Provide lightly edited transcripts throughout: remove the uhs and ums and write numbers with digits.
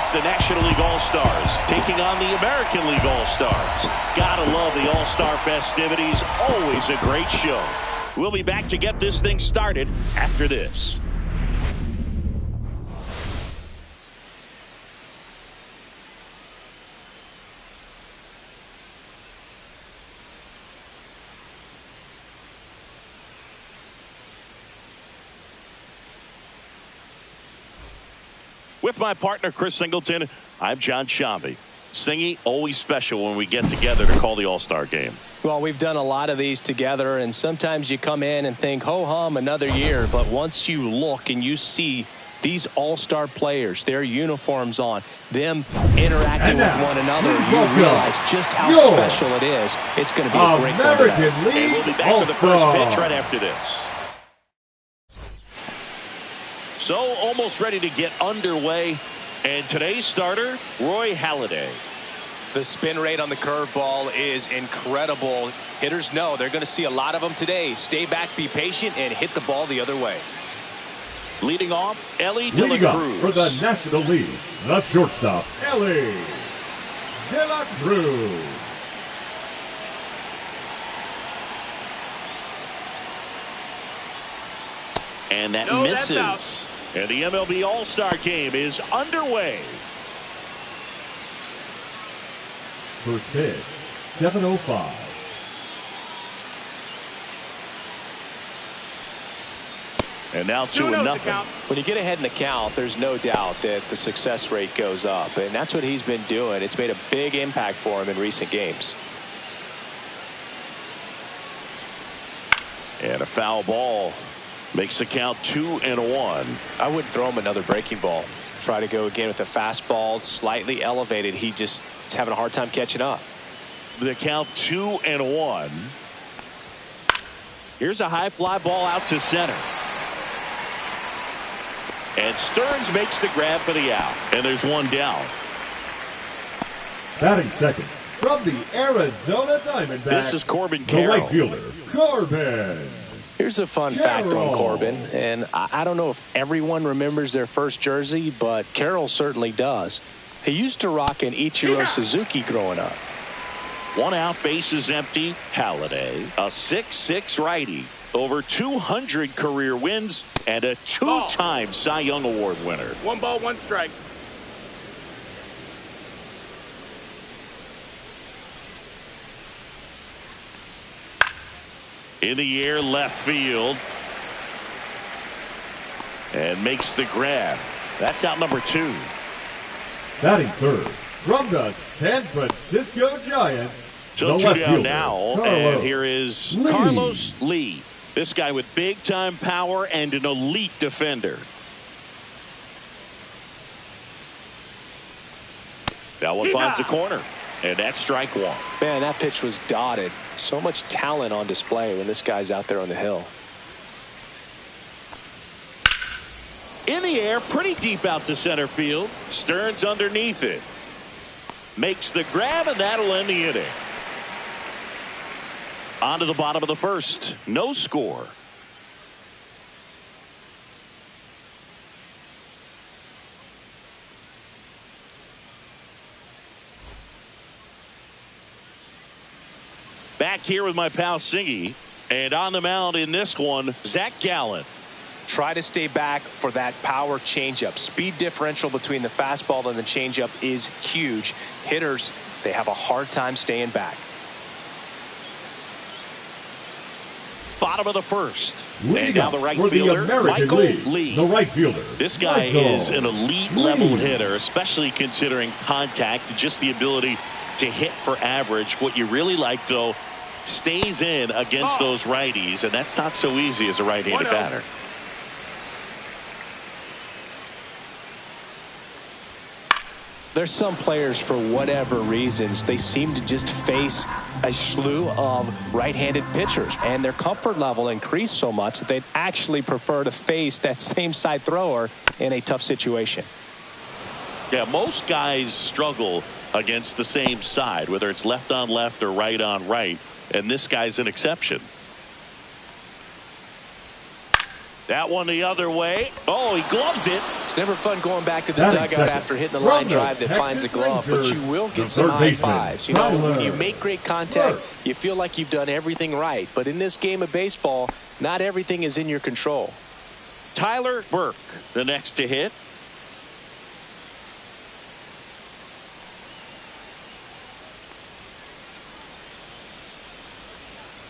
It's the National League All-Stars taking on the American League All-Stars. Gotta love the All-Star festivities. Always a great show. We'll be back to get this thing started after this. With my partner, Chris Singleton, I'm John Shambi. Singy, always special when we get together to call the All-Star game. Well, we've done a lot of these together, and sometimes you come in and think, ho-hum, another year. But once you look and you see these All-Star players, their uniforms on, them interacting with one another, you realize just how special it is. It's going to be a great American League and we'll be back with the first pitch right after this. So almost ready to get underway. And today's starter, Roy Halladay. The spin rate on the curveball is incredible. Hitters know they're going to see a lot of them today. Stay back, be patient, and hit the ball the other way. Leading off, Ellie De La Leading up Cruz. for the National League, the shortstop, Ellie De La Cruz. And that misses. And the MLB All-Star game is underway. First pitch, 7:05. And now 2-0. When you get ahead in the count, there's no doubt that the success rate goes up. And that's what he's been doing. It's made a big impact for him in recent games. And a foul ball. Makes the count 2-1. I wouldn't throw him another breaking ball. Try to go again with the fastball, slightly elevated. He just is having a hard time catching up. The count 2-1. Here's a high fly ball out to center. And Stearns makes the grab for the out. And there's one down. Batting second from the Arizona Diamondbacks. This is Corbin the Carroll. right fielder, Corbin. Here's a fun fact on Corbin, and I don't know if everyone remembers their first jersey, but Carroll certainly does. He used to rock an Ichiro Suzuki growing up. One out, bases empty. Halladay, a 6'6" righty, over 200 career wins, and a two-time Cy Young Award winner. 1 ball, 1 strike. In the air, left field. And makes the grab. That's out number 2. Batting third from the San Francisco Giants. So the 2 left down fielder, now. And here is Carlos Lee. This guy with big-time power and an elite defender. That one finds the corner. And that's strike 1. Man, that pitch was dotted. So much talent on display when this guy's out there on the hill. In the air, pretty deep out to center field. Stearns underneath it. Makes the grab, and that'll end the inning. On to the bottom of the first. No score. Back here with my pal Singy. And on the mound in this one, Zach Gallen. Try to stay back for that power changeup. Speed differential between the fastball and the changeup is huge. Hitters, they have a hard time staying back. Bottom of the first. Leading and now the right for fielder, the American Michael League, Lee. the right fielder. This guy is an elite level hitter, especially considering contact, just the ability to hit for average. What you really like, though, stays in against those righties, and that's not so easy as a right-handed batter. There's some players, for whatever reasons, they seem to just face a slew of right-handed pitchers, and their comfort level increased so much that they'd actually prefer to face that same side thrower in a tough situation. Yeah, most guys struggle against the same side, whether it's left on left or right on right, and this guy's an exception. That one the other way. Oh, he gloves it. It's never fun going back to the Batting dugout second. after hitting the From line the drive that finds a Texas glove, but you Rangers, will the get some third high baseman, fives. You know, when you Tyler make great contact, Burke. you feel like you've done everything right. But in this game of baseball, not everything is in your control. Tyler Burke, the next to hit.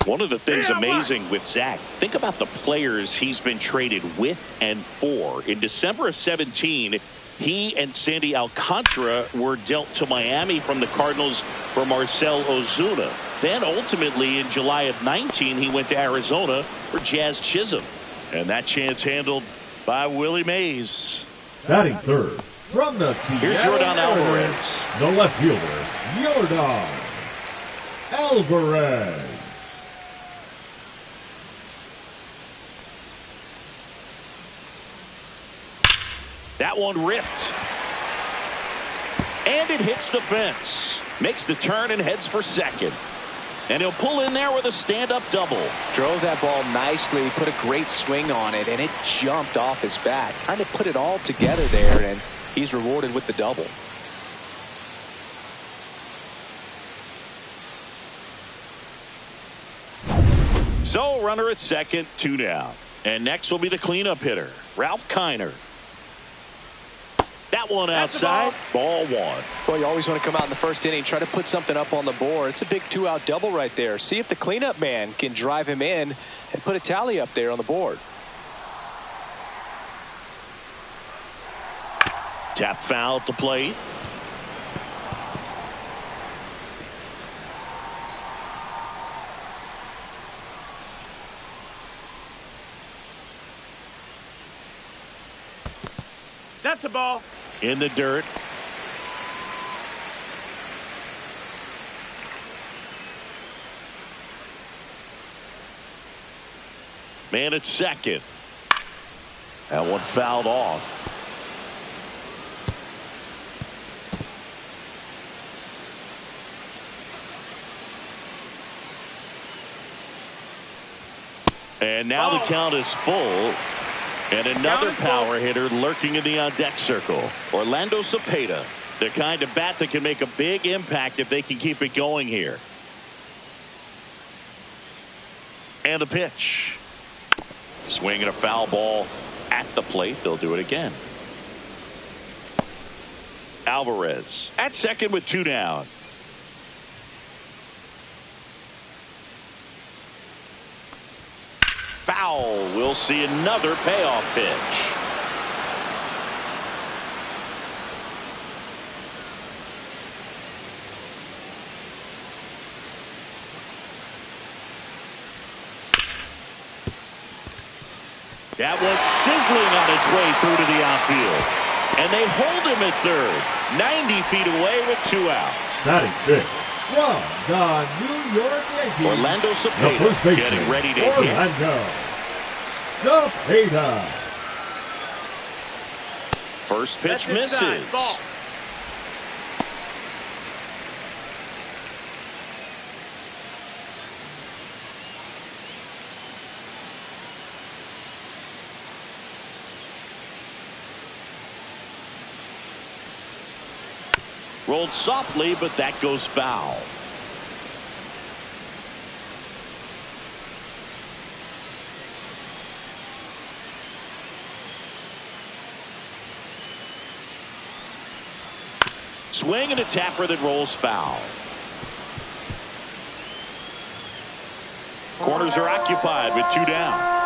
One of the things amazing with Zach, think about the players he's been traded with and for. In December of 17, he and Sandy Alcantara were dealt to Miami from the Cardinals for Marcell Ozuna. Then ultimately in July of 19, he went to Arizona for Jazz Chisholm. And that chance handled by Willie Mays. Batting third from the Here's Seattle Yordan Mariners, Alvarez. the left fielder, Yordan Alvarez. That one ripped. And it hits the fence. Makes the turn and heads for second. And he'll pull in there with a stand-up double. Drove that ball nicely, put a great swing on it, and it jumped off his bat. Trying to put it all together there, and he's rewarded with the double. So runner at second, 2 down. And next will be the cleanup hitter, Ralph Kiner. That one outside, ball 1. Well, you always want to come out in the first inning, try to put something up on the board. It's a big 2-out double right there. See if the cleanup man can drive him in and put a tally up there on the board. Tap foul at the plate. That's a ball. In the dirt. Man at second. That one fouled off. And now the count is full. And another power hitter lurking in the on-deck circle. Orlando Cepeda, the kind of bat that can make a big impact if they can keep it going here. And the pitch. Swinging a foul ball at the plate. They'll do it again. Alvarez at second with 2 down. Foul. We'll see another payoff pitch. That one's sizzling on its way through to the outfield. And they hold him at third. 90 feet away with 2 out. Batting fifth from the New York Yankees, Orlando the Cepeda first baseman, getting ready to hit. Orlando Cepeda. First pitch That's inside. misses. Ball. Rolled softly, but that goes foul. Swing and a tapper that rolls foul. Corners are occupied with 2 down.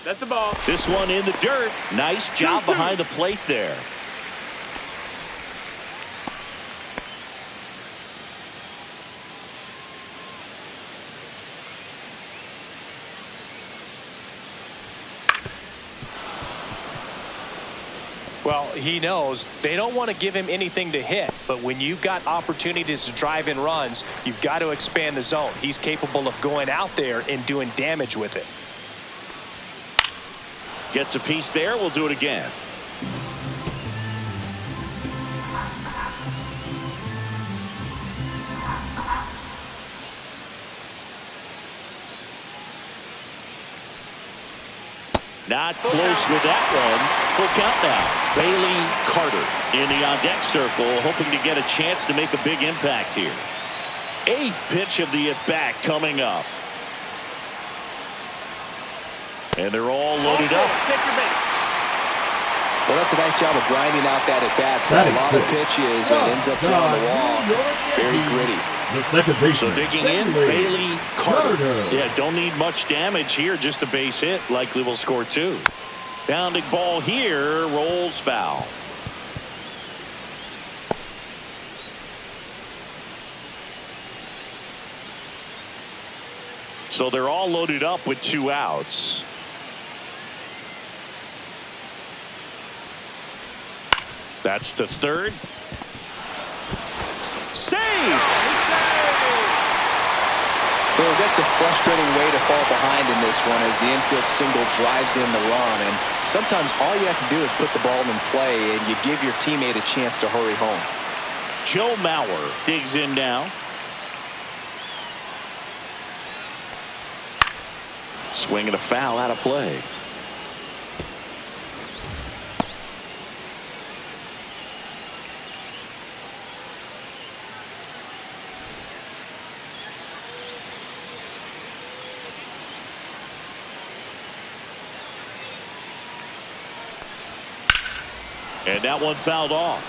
That's a ball. This one in the dirt. Nice job behind the plate there. Well, he knows they don't want to give him anything to hit, but when you've got opportunities to drive in runs, you've got to expand the zone. He's capable of going out there and doing damage with it. Gets a piece there. We'll do it again. Not close with that one. Full count now. Bailey Carter in the on-deck circle, hoping to get a chance to make a big impact here. 8th pitch of the at-bat coming up. And they're all loaded up. Take your bait. Well, that's a nice job of grinding out that at-bat. So a lot of pitches and ends up drawing the wall. Very gritty. The second baseman. So digging in, Bailey Carter. Yeah, don't need much damage here. Just a base hit. Likely will score 2. Bounding ball here. Rolls foul. So they're all loaded up with 2 outs. That's to third. Save! Well, that's a frustrating way to fall behind in this one as the infield single drives in the run. And sometimes all you have to do is put the ball in play and you give your teammate a chance to hurry home. Joe Mauer digs in now. Swinging a foul out of play. And that one fouled off.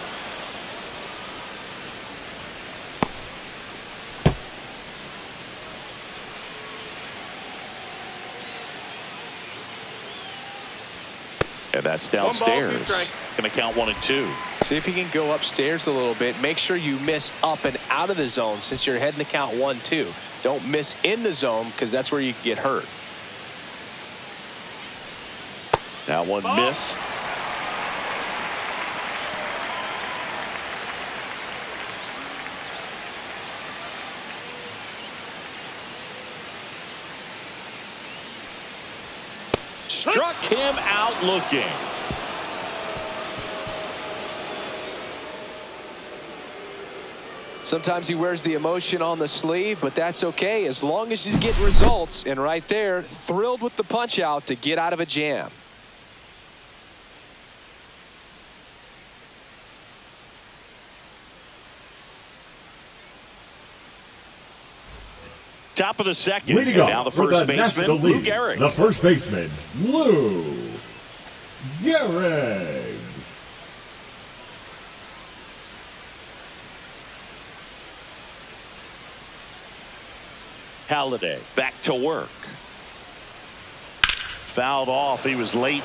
And that's downstairs. Going to count 1 and 2. See if you can go upstairs a little bit. Make sure you miss up and out of the zone since you're heading to count 1-2. Don't miss in the zone because that's where you get hurt. That one missed. Struck him out looking. Sometimes he wears the emotion on the sleeve, but that's okay as long as he's getting results. And right there, thrilled with the punch out to get out of a jam. Top of the second. Leading and now the for first the baseman, National Lou League, Gehrig. the first baseman, Lou Gehrig. Halladay back to work. Fouled off. He was late.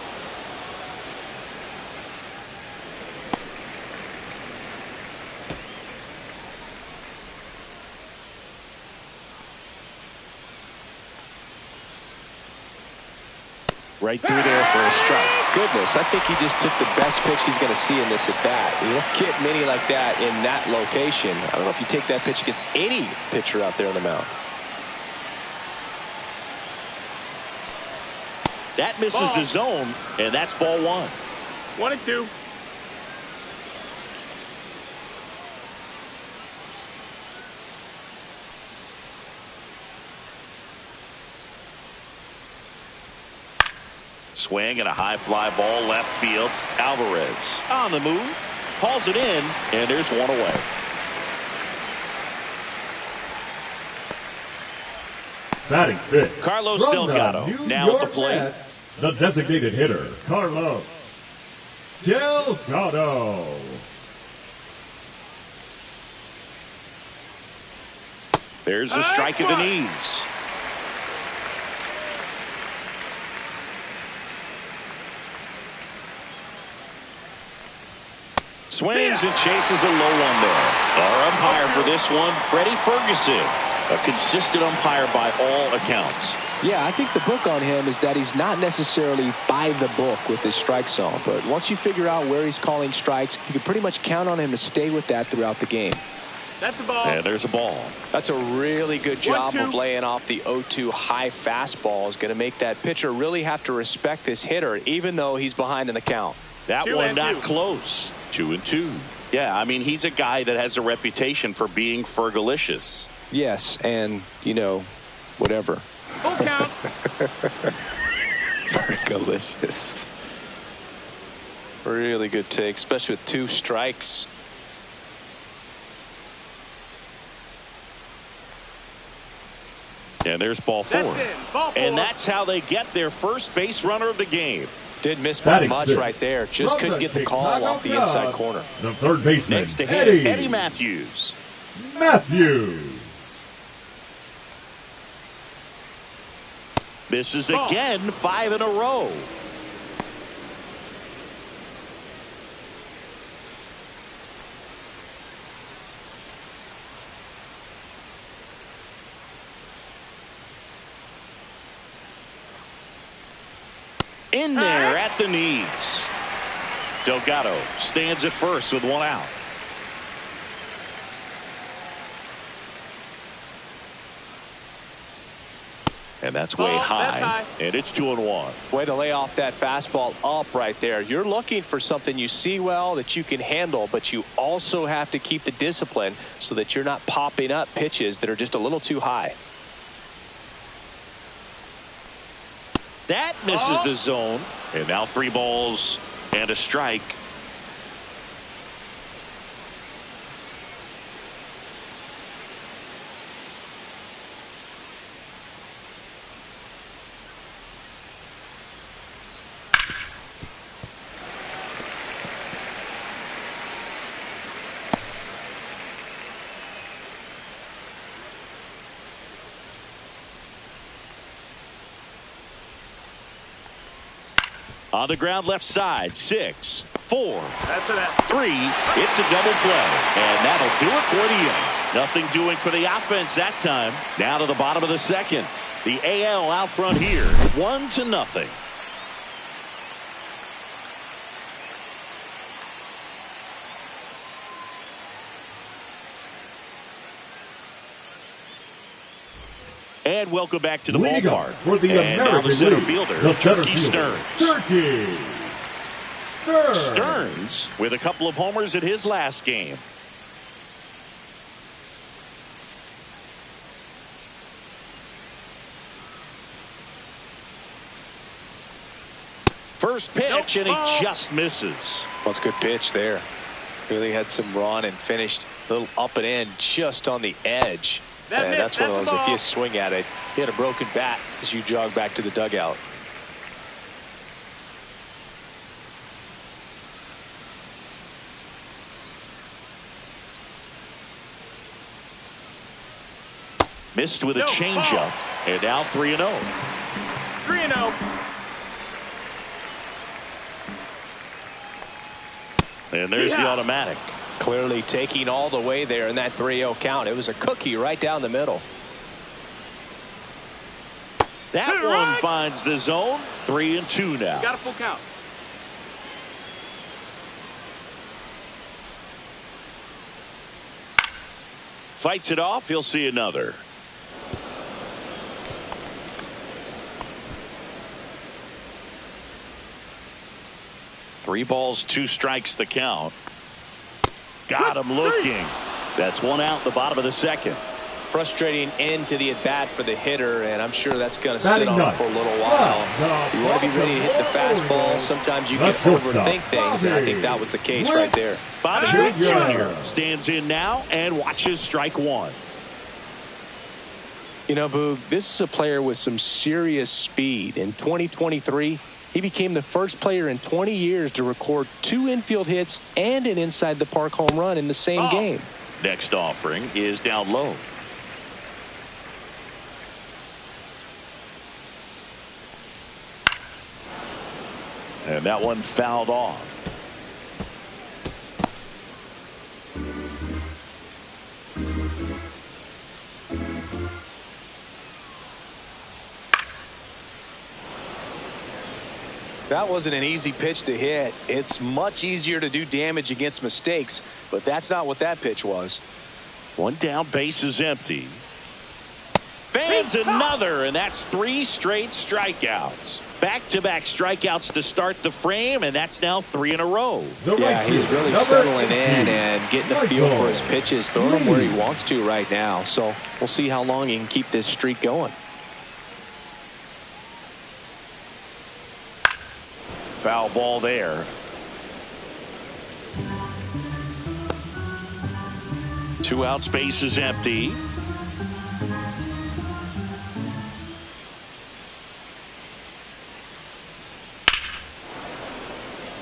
Right through there for a strike. Goodness, I think he just took the best pitch he's going to see in this at bat. You don't get many like that in that location. I don't know if you take that pitch against any pitcher out there on the mound. That misses the zone, and that's ball 1. 1 and 2. Swing and a high fly ball left field. Alvarez on the move. Hauls it in, and there's one away. Batting fifth, Carlos from the Delgado New now York at the plate. Mets, the designated hitter, Carlos Delgado. There's a strike at the knees. Swings and chases a low one there. Our umpire for this one, Freddie Ferguson. A consistent umpire by all accounts. Yeah, I think the book on him is that he's not necessarily by the book with his strike zone. But once you figure out where he's calling strikes, you can pretty much count on him to stay with that throughout the game. That's a ball. And there's a ball. That's a really good job 1-2. of laying off the 0-2 high fastball. Is going to make that pitcher really have to respect this hitter, even though he's behind in the count. That 2 one and not 2. close. 2 and 2. Yeah, I mean, he's a guy that has a reputation for being Fergalicious. Yes, and, you know, whatever. Full count. Delicious. Really good take, especially with 2 strikes. And there's ball 4. Ball 4. And that's how they get their first base runner of the game. Didn't miss by much right there. Just couldn't get the call off the inside corner. The third baseman. Next to hit, Eddie Matthews. Misses again, 5 in a row. In there at the knees. Delgado stands at first with 1 out. And that's way high. And it's 2-1. Way to lay off that fastball up right there. You're looking for something you see well that you can handle, but you also have to keep the discipline so that you're not popping up pitches that are just a little too high. That misses the zone. And now 3 balls and a strike. On the ground left side, 6, 4, 3. It's a double play. And that'll do it for the inning. Nothing doing for the offense that time. Now to the bottom of the second. The AL out front here, 1-0. And welcome back to the ballpark. For the and now the center fielder, Turkey Stearns. Stearns with a couple of homers in his last game. First pitch, and he just misses. Well, it's a good pitch there. Really had some run and finished a little up and in just on the edge. And that's one of those, if you swing at it, you had a broken bat as you jog back to the dugout. Missed with a changeup, and now 3-0. 3-0. And there's the automatic. Clearly taking all the way there in that 3-0 count. It was a cookie right down the middle. That one finds the zone. 3-2 now. Got a full count. Fights it off. He'll see another. Three balls, 2 strikes the count. Got him looking. That's 1 out in the bottom of the second. Frustrating end to the at-bat for the hitter, and I'm sure that's going to sit on him for a little while. You want to be ready to hit the fastball. Sometimes you can overthink things, and I think that was the case right there. Bobby Witt Jr. stands in now and watches strike 1. You know, Boog, this is a player with some serious speed. In 2023, he became the first player in 20 years to record 2 infield hits and an inside-the-park home run in the same game. Next offering is down low. And that one fouled off. That wasn't an easy pitch to hit. It's much easier to do damage against mistakes, but that's not what that pitch was. 1 down, base is empty. Fans another, and that's 3 straight strikeouts. Back-to-back strikeouts to start the frame, and that's now 3 in a row. Yeah, he's really settling in and getting a feel for his pitches, throwing them where he wants to right now. So we'll see how long he can keep this streak going. Foul ball there. Two out, space is empty.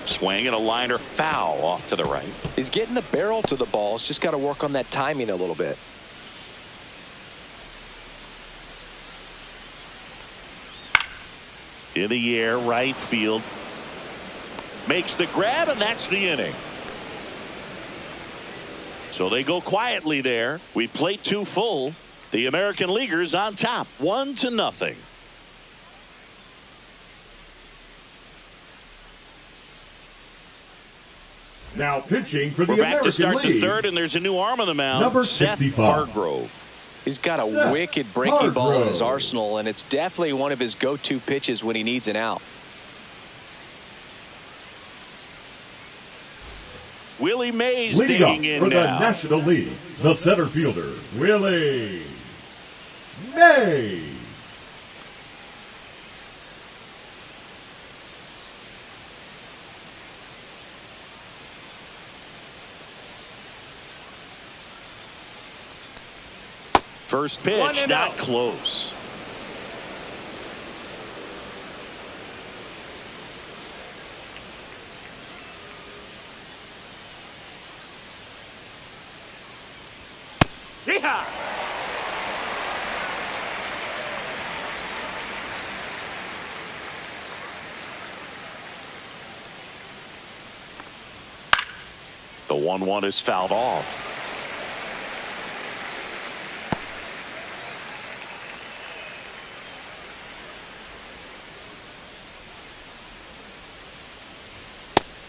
Swing and a liner foul off to the right. He's getting the barrel to the ball. He's just got to work on that timing a little bit. In the air, right field. Makes the grab, and that's the inning. So they go quietly there. We played 2 full. The American Leaguers on top, 1-0. Now pitching for the We're back American to start League. the third, and there's a new arm on the mound. Number Seth 65. Hargrove. He's got a Seth wicked breaking ball in his Hargrove. arsenal, and it's definitely one of his go-to pitches when he needs an out. Willie Mays Leading up digging in for the now. National League, the center fielder, Willie Mays. First pitch, 1-0. not close. Yeehaw! The 1-1 is fouled off.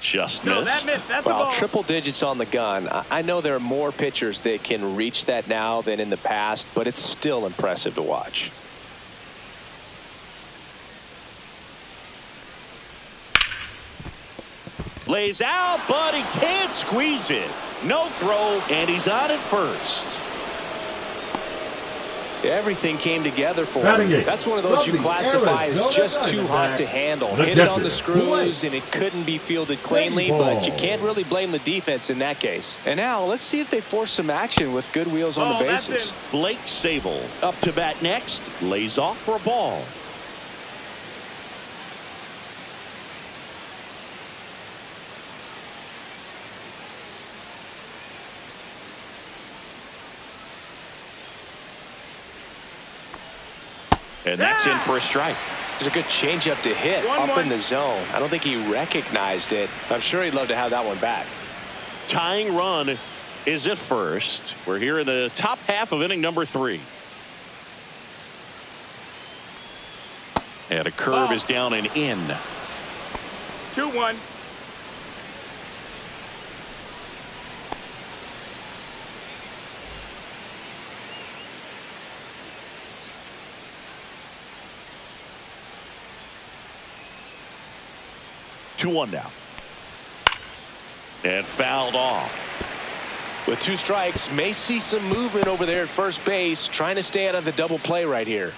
Just No, that missed. missed. That's a Well, ball. triple digits on the gun. I know there are more pitchers that can reach that now than in the past, but it's still impressive to watch. Lays out, but he can't squeeze it. No throw, and he's on at first. Everything came together for Batting him. eighth, That's one of those you from the classify as Arizona just too hot Diamondbacks, to handle. the Hit it on the catcher, screws, and it couldn't be fielded cleanly, but you ball. can't really blame the defense in that case. And now let's see if they force some action with good wheels on the Oh, that's bases. in. Blake Sable up to bat next. Lays off for a ball. And that's in for a strike. It's a good changeup to hit up 1-1. in the zone. I don't think he recognized it. I'm sure he'd love to have that one back. Tying run is at first. We're here in the top half of inning number 3. And a curve Ball. is down and in. 2-1. Two one now. And fouled off. With 2 strikes, may see some movement over there at first base, trying to stay out of the double play right here.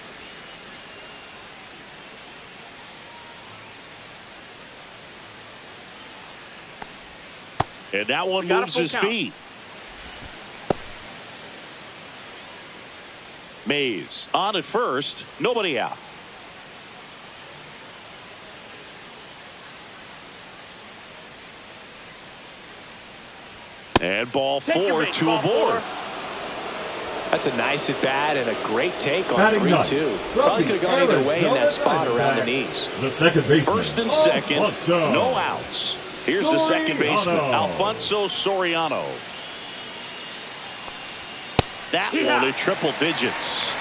And that one We got a moves full his count. feet. Mays on at first. Nobody out. And ball Take your 4, bait, 2 ball aboard. 4. That's a nice at bat and a great take on Batting 3-2. ninth, Probably from could have gone the either way in Arizona that spot around the Diamondbacks, knees. The second baseman. First and second. Alfonso. No outs. Here's the second baseman, Soriano. Alfonso Soriano. That Yeah. one in triple digits.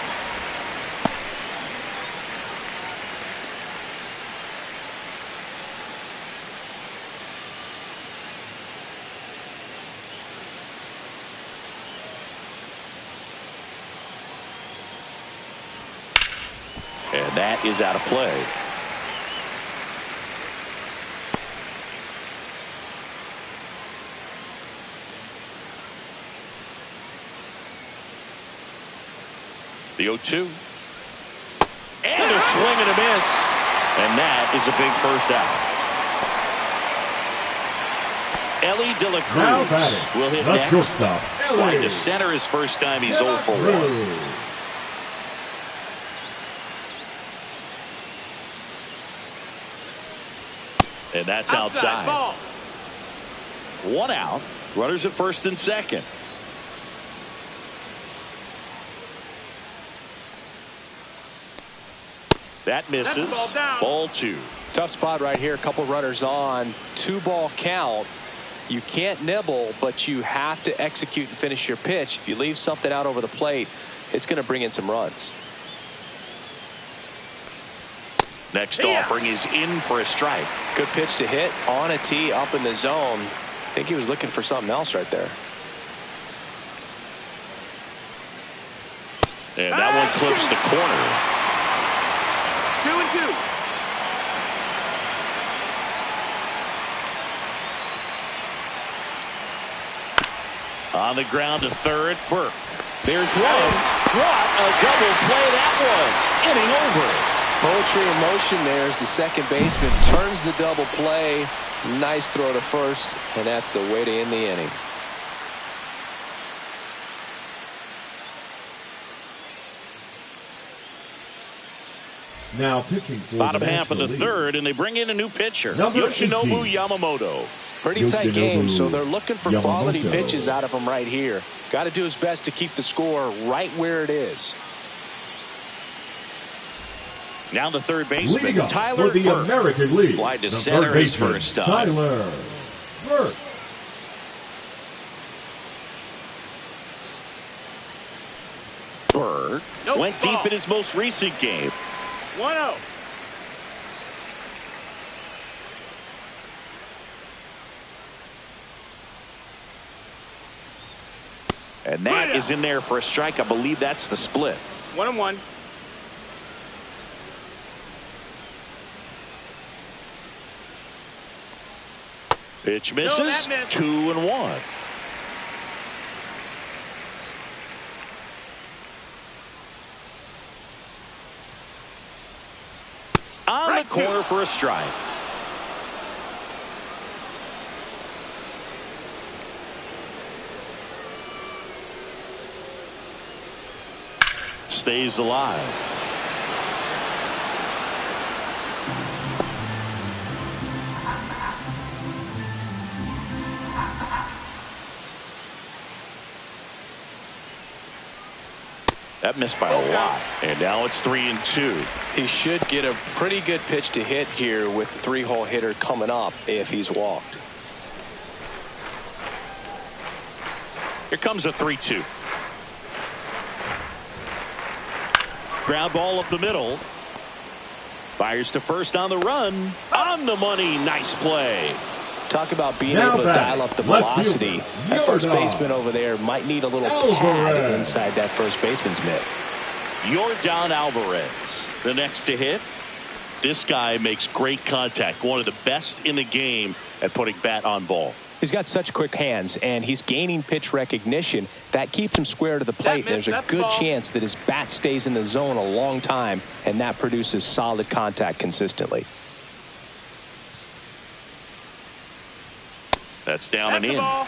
And that is out of play. The 0-2. And a swing and a miss. And that is a big first out. Ellie De La Now Cruz batting, will hit the next. shortstop, Flying Ellie to center his first time. He's De 0 La for 1. Cruz. And that's outside. Ball. 1 out. Runners at first and second. That misses. That's ball down. Ball 2. Tough spot right here. A couple runners on. 2-ball count. You can't nibble, but you have to execute and finish your pitch. If you leave something out over the plate, it's going to bring in some runs. Next offering is in for a strike. Good pitch to hit on a tee up in the zone. I think he was looking for something else right there. And that one clips the corner. 2-2. On the ground to third, Burke. There's one. What a double play that was. Inning over. Poetry in motion there as the second baseman turns the double play. Nice throw to first, and that's the way to end the inning. Now pitching for Bottom the half of the National League. third, and they bring in a new pitcher, Number Yoshinobu 18. Yamamoto. Pretty tight Yoshinobu game, so they're looking for quality Yamamoto. pitches out of him right here. Got to do his best to keep the score right where it is. Now the third baseman, Leading up Tyler for the Burke. American League. Fly to the center third his baseman, first time. Tyler Burke. Burke No went ball. deep in his most recent game. 1-0. And that is in there for a strike. I believe that's the split. 1-1. Pitch No, misses. that missed. 2-1. On the Strike corner two. for a strike. Stays alive. That missed by a lot. And now it's 3-2. He should get a pretty good pitch to hit here with the 3-hole hitter coming up if he's walked. Here comes a 3-2. Ground ball up the middle. Fires to first on the run. On the money. Nice play. Talk about being Now able to batting, dial up the left velocity. fielder, That first Yordan baseman over there might need a little Alvarez. pad inside that first baseman's mitt. Yordan Alvarez, the next to hit. This guy makes great contact. One of the best in the game at putting bat on ball. He's got such quick hands, and he's gaining pitch recognition. That keeps him square to the plate. missed, There's a that's good ball. chance that his bat stays in the zone a long time, and that produces solid contact consistently. That's down That's and the in. ball.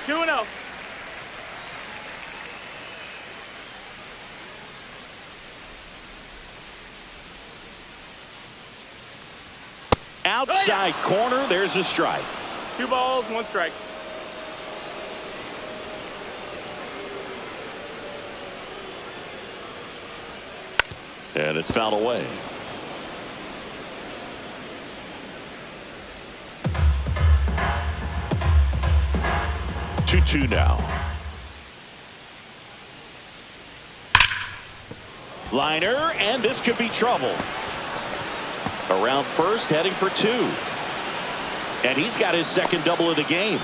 2-0. Outside corner. There's a strike. 2 balls, 1 strike. And it's fouled away. Two now. Liner, and this could be trouble. Around first, heading for 2. And he's got his second double of the game.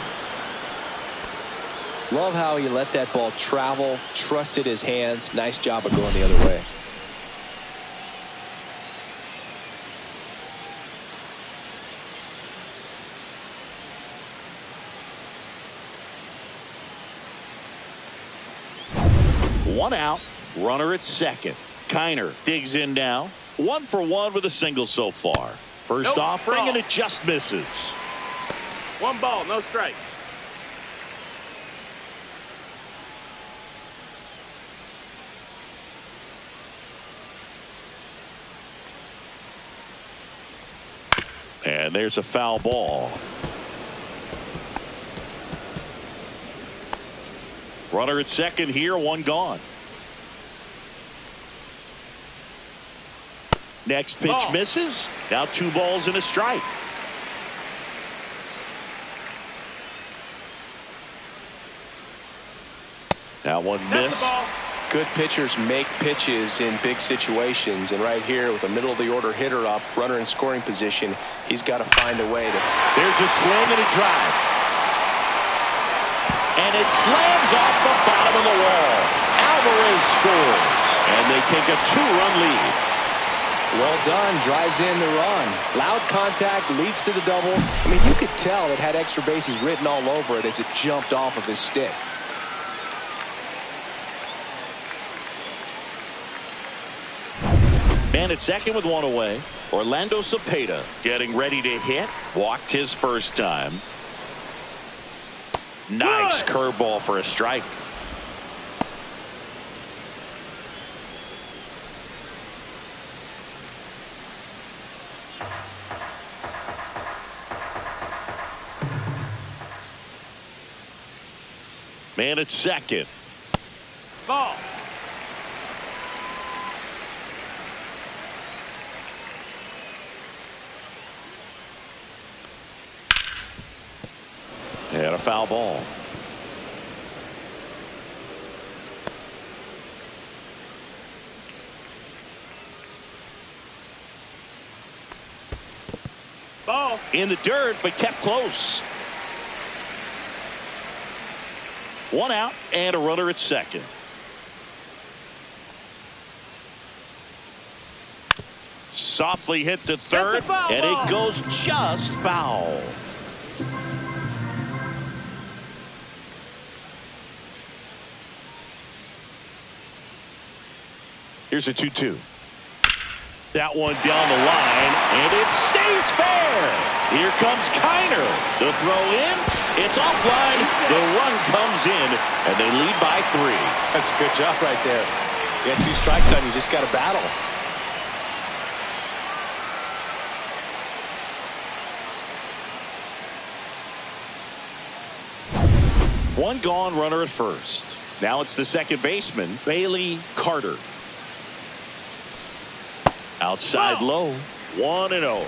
Love how he let that ball travel, trusted his hands. Nice job of going the other way. One out, runner at second. Kiner digs in now. 1 for 1 with a single so far. First Nope. offering, Ball. and it just misses. 1 ball, no strikes. And there's a foul ball. Runner at second here, 1 gone. Next pitch misses. Now 2 balls and a strike. That one missed. Good pitchers make pitches in big situations, and right here with a middle of the order hitter up, runner in scoring position, he's got to find a way to. There's a swing and a drive. And it slams off the bottom of the wall. Alvarez scores, and they take a 2-run lead. Well done, drives in the run. Loud contact, leads to the double. I mean, you could tell it had extra bases written all over it as it jumped off of his stick. Man at second with 1 away. Orlando Cepeda getting ready to hit. Walked his first time. Nice curveball for a strike. Man at second. Ball. And a foul ball. Ball. In the dirt, but kept close. 1 out and a runner at second. Softly hit to third, and it goes just foul. Here's a 2-2. That one down the line, and it stays fair. Here comes Kiner. The throw in. It's offline. The run comes in, and they lead by 3. That's a good job right there. You got 2 strikes on you, just got to battle. One gone, runner at first. Now it's the second baseman, Bailey Carter. Outside low, 1-0.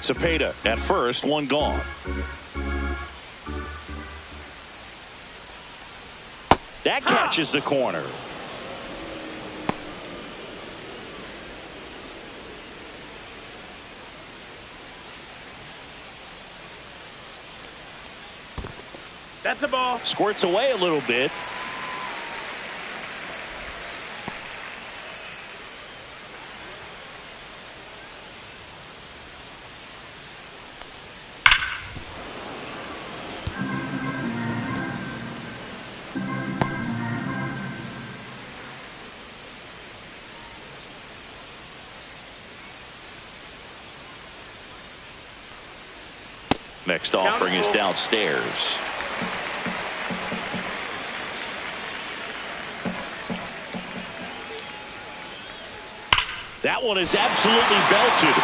Cepeda at first, 1 gone. That catches the corner. That's a ball. Squirts away a little bit. Next offering is downstairs. That one is absolutely belted.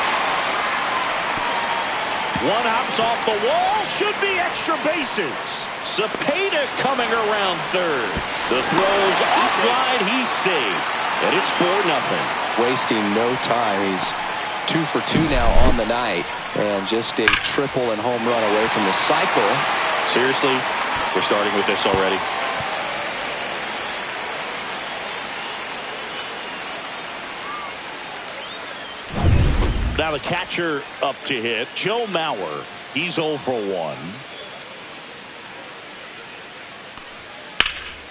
One hops off the wall. Should be extra bases. Cepeda coming around third. The throw's offline. He's saved. And it's 4-0. Wasting no time. He's 2 for 2 now on the night. And just a triple and home run away from the cycle. Seriously, we're starting with this already. Now the catcher up to hit, Joe Mauer. He's 0 for 1.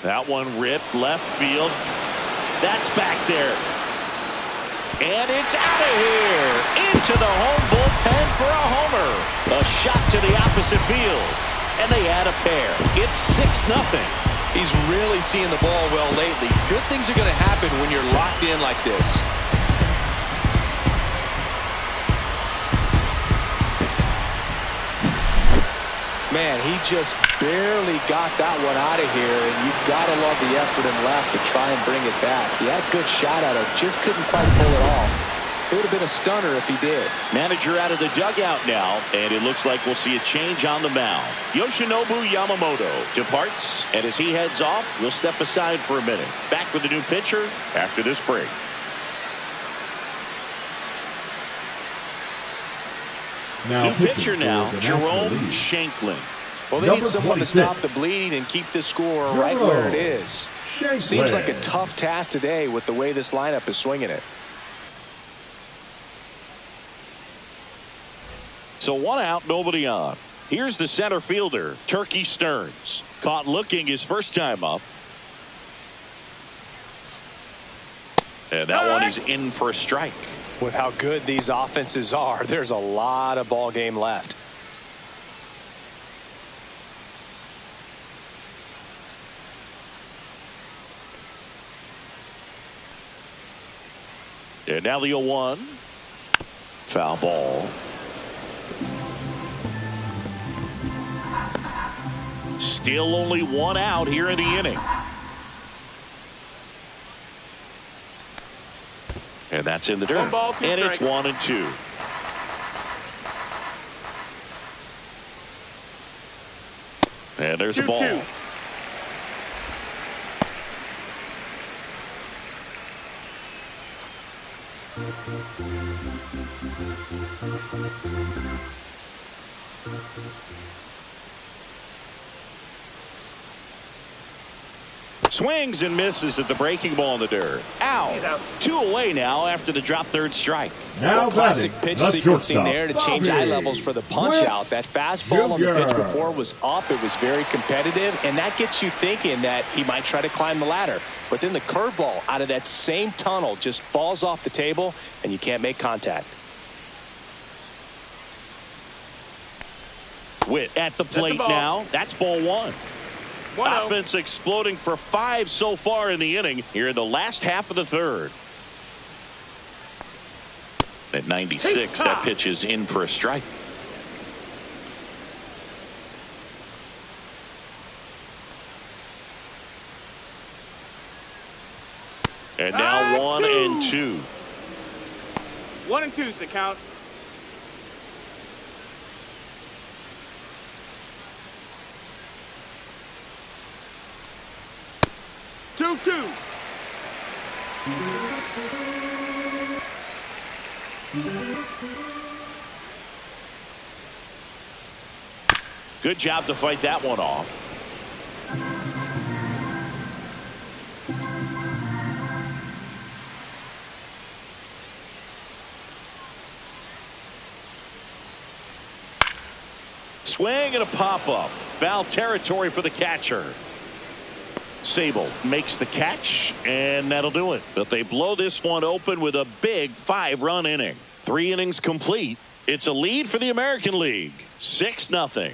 That one ripped left field. That's back there. And it's out of here. Into the home bullpen for a homer. A shot to the opposite field. And they add a pair. It's 6-0. He's really seeing the ball well lately. Good things are going to happen when you're locked in like this. Man, he just barely got that one out of here, and you've got to love the effort and left to try and bring it back. He had good shot at it, just couldn't quite pull it off. It would have been a stunner if he did. Manager out of the dugout now, and it looks like we'll see a change on the mound. Yoshinobu Yamamoto departs, and as he heads off, we'll step aside for a minute. Back with a new pitcher after this break. Now New pitcher now, for the Jerome National League. Shanklin. Well, they Number need someone to 26. stop the bleeding and keep the score right where it is. Shanklin. Seems like a tough task today with the way this lineup is swinging it. So 1 out, nobody on. Here's the center fielder, Turkey Stearns. Caught looking his first time up. And that one is in for a strike. With how good these offenses are, there's a lot of ball game left. And now the 0-1. Foul ball. Still only 1 out here in the inning. And that's in the dirt. 1 ball, 2 and it's strikes. 1 and 2. And there's the ball. 2-2. Swings and misses at the breaking ball in the dirt. He's Out. out. 2 away now after the drop third strike. Now Classic batting, pitch the sequencing shortstop, there to change eye Bobby levels for the punch Witt out. That fastball on the pitch Jr. before was up. It was very competitive, and that gets you thinking that he might try to climb the ladder. But then the curveball out of that same tunnel just falls off the table, and you can't make contact. Witt at the plate ball. now. That's ball 1. 1-0. Offense exploding for 5 so far in the inning here in the last half of the third. At 96, that pitch is in for a strike. And now 1 and 2. 1 and 2's the count. Two. Good job to fight that one off. Swing and a pop-up. Foul territory for the catcher. Sable makes the catch, and that'll do it. But they blow this one open with a big 5-run inning. 3 innings complete. It's a lead for the American League. 6-0.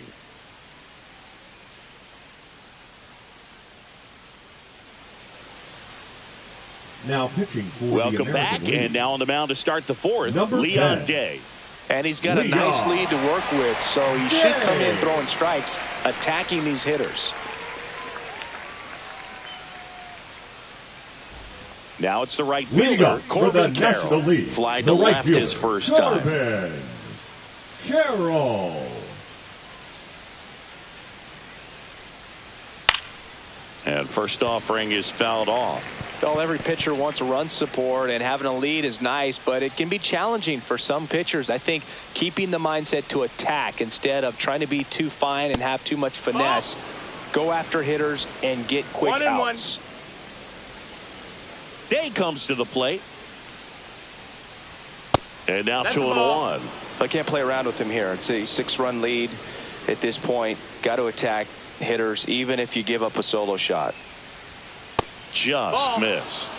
Now pitching for the Welcome American back, League. and now on the mound to start the 4th, Number Leon 10. Day. And he's got a Leon. nice lead to work with, so he should come in Day. throwing strikes, attacking these hitters. Now it's the right Leading fielder, up for the Corbin National Carroll. League, Fly to the right left fielder, his first time. Corbin Carroll. And first offering is fouled off. Well, every pitcher wants a run support, and having a lead is nice, but it can be challenging for some pitchers. I think keeping the mindset to attack instead of trying to be too fine and have too much finesse. Go after hitters and get quick 1 and 1. outs. Day comes to the plate. And now That's 2 the and ball. 1. I can't play around with him here. It's a 6-run lead at this point. Got to attack hitters even if you give up a solo shot. Just Ball. missed.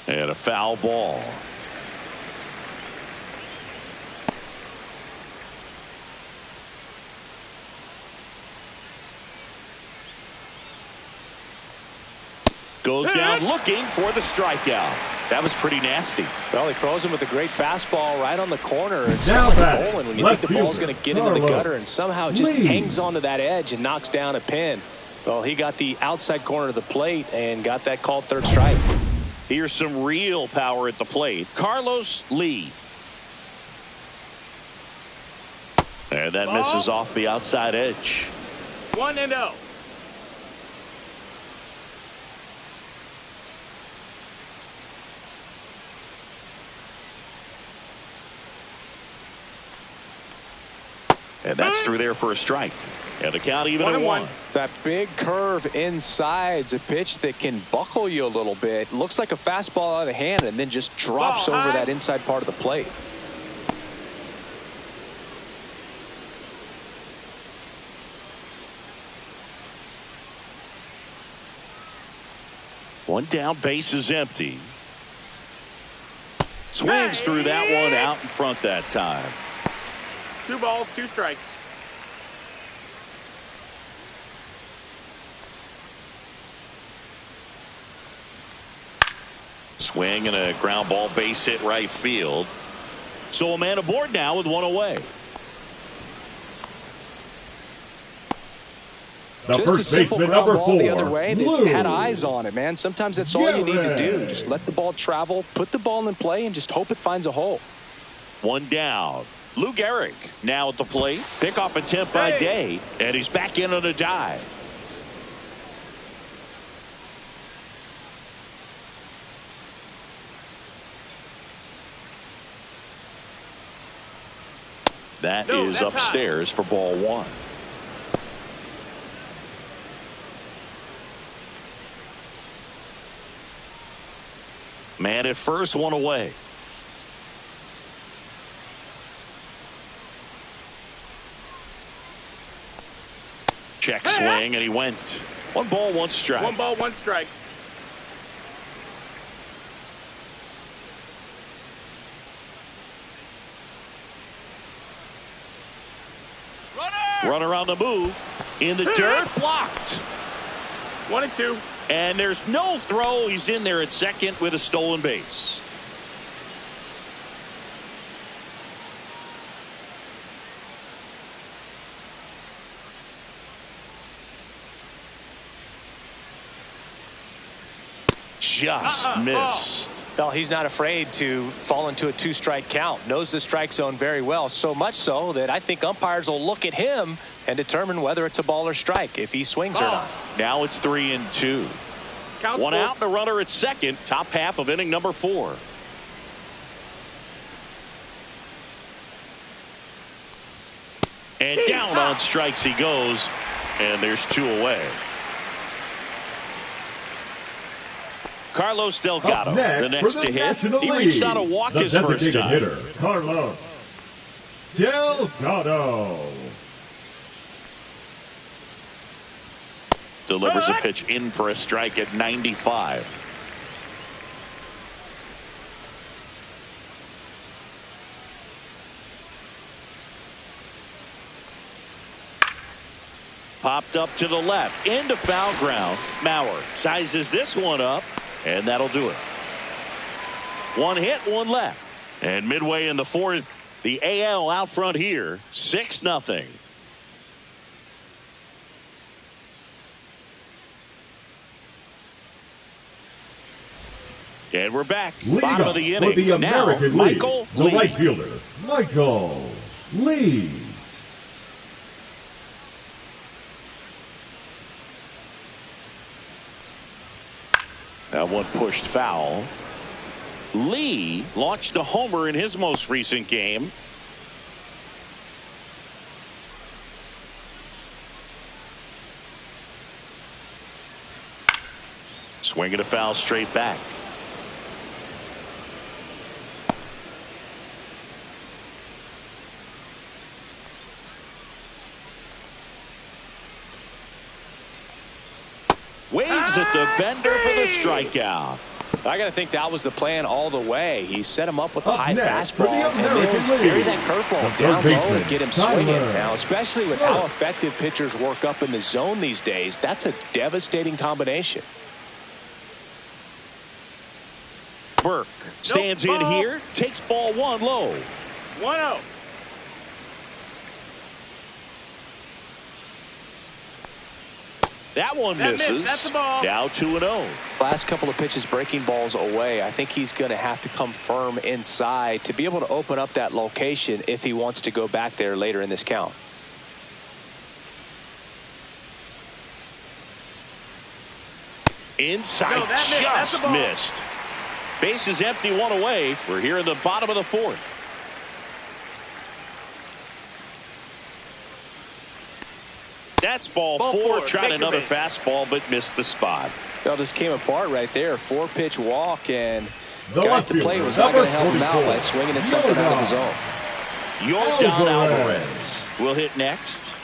And a foul ball. Goes down looking for the strikeout. That was pretty nasty. Well, he throws him with a great fastball right on the corner. It's Now like batting, bowling when you left think the ball's fielder, going to get into the Carlos gutter and somehow just Lee. hangs onto that edge and knocks down a pin. Well, he got the outside corner of the plate and got that called third strike. Here's some real power at the plate. Carlos Lee. And that misses off the outside edge. 1-0. And that's through there for a strike. And the count even at 1. That big curve inside's a pitch that can buckle you a little bit. Looks like a fastball out of the hand and then just drops over that inside part of the plate. One down, base is empty. Swings through that one out in front that time. 2 balls, 2 strikes. Swing and a ground ball base hit right field. So a man aboard now with 1 away. The Just first a simple baseman, ground number ball 4, the other way that Lou. had eyes on it, man. Sometimes that's all you need to do. Garrett. Just let the ball travel, put the ball in play, and just hope it finds a hole. 1 down. Lou Gehrig now at the plate. Pick off attempt by Day, and he's back in on a dive. That is upstairs for ball 1. Man at first, 1 away. Check swing, and he went. 1 ball, 1 strike. 1 ball, 1 strike. Runner on the move. In the dirt, blocked. 1-2. And there's no throw. He's in there at second with a stolen base. Just missed. Well, he's not afraid to fall into a 2-strike count. Knows the strike zone very well. So much so that I think umpires will look at him and determine whether it's a ball or strike if he swings or not. Now it's 3-2. Counts 1 4. out and a runner at second. Top half of inning number 4. And down on strikes he goes. And there's 2 away. Carlos Delgado, the next to hit. National He reached League, out to walk the his first designated time. hitter, Carlos Delgado. Delivers a pitch in for a strike at 95. Popped up to the left into foul ground. Mauer sizes this one up, and that'll do it. 1 hit, 1 left. And midway in the 4th, the AL out front here, 6-0. And we're back. Lead Bottom up of the for inning. the Now, American Michael League, the Lee. right fielder, Michael Lee. That one pushed foul. Lee launched a homer in his most recent game. Swinging a foul straight back. Waves at the bender for the strikeout. I got to think that was the plan all the way. He set him up with a Up high next for fastball the and then American bury League, that curveball the down third low and baseman, get him Tyler swinging. Now, especially with how Burke. effective pitchers work up in the zone these days, that's a devastating combination. Burke stands in here, takes ball one low. 1-0. That one misses. That's the ball. Now 2-0. Last couple of pitches breaking balls away. I think he's going to have to come firm inside to be able to open up that location if he wants to go back there later in this count. Inside, No, that's the ball. missed. Base is empty, one away. We're here in the bottom of the fourth. That's ball four. Tried another fastball, but missed the spot. Well, just came apart right there. 4-pitch walk, and The guy at the left plate fielder, was not going to help number him out 44, by swinging at something out of the zone. Yordan Alvarez. Alvarez will hit next.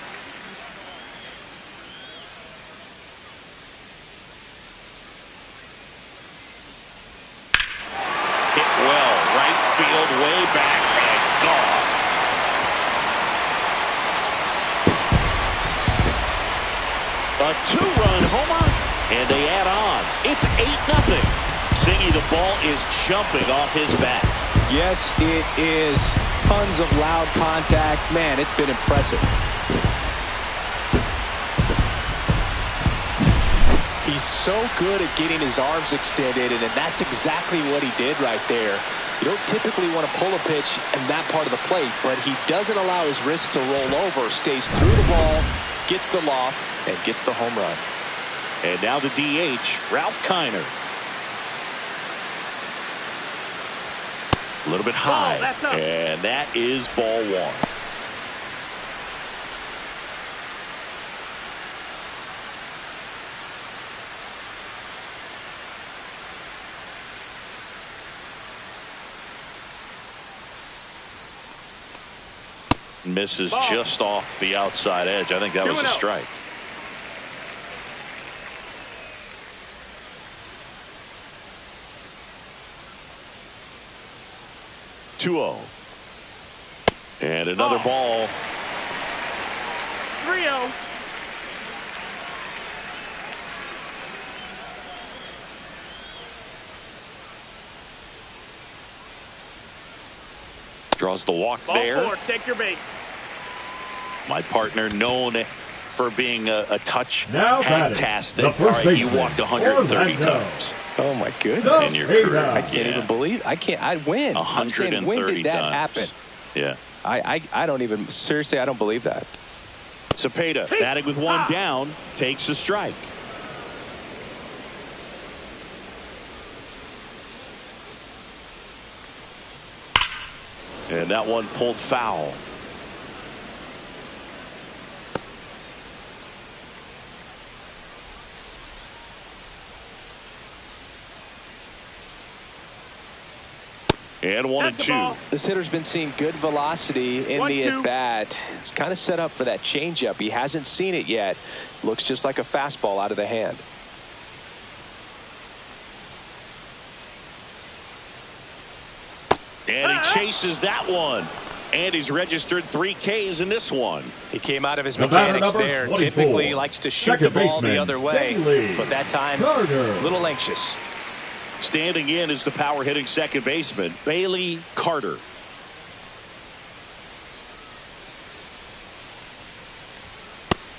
Hit well, right field, way back, and gone. A two-run homer, and they add on. It's 8-0. Singy, the ball is jumping off his bat. Yes, it is. Tons of loud contact. Man, it's been impressive. He's so good at getting his arms extended, and that's exactly what he did right there. You don't typically want to pull a pitch in that part of the plate, but he doesn't allow his wrist to roll over, stays through the ball, gets the loft, and gets the home run. And now the DH, Ralph Kiner. A little bit high, that's up. and that is ball one. Misses just off the outside edge. I think that was a strike. And another ball. 3-0. Draws the walk Ball there. four, take your base. My partner, known for being a touch Now batting, fantastic. the All first right, you baseman, walked 130 Orlando. times Oh, my goodness. So, in your career. I can't even believe. I win. I'm saying, 130 when did that times. happen? Yeah. I don't even, seriously, I don't believe that. Cepeda batting with one down, takes a strike. And that one pulled foul. And 1-2. This hitter's been seeing good velocity in the at-bat. It's kind of set up for that changeup. He hasn't seen it yet. Looks just like a fastball out of the hand. And he chases that one. And he's registered 3 Ks in this one. He came out of his The batter, mechanics number there. 24, Typically likes to shoot second the ball the baseman, other way. Bailey But that time, Carter. a little anxious. Standing in is the power hitting second baseman, Bailey Carter.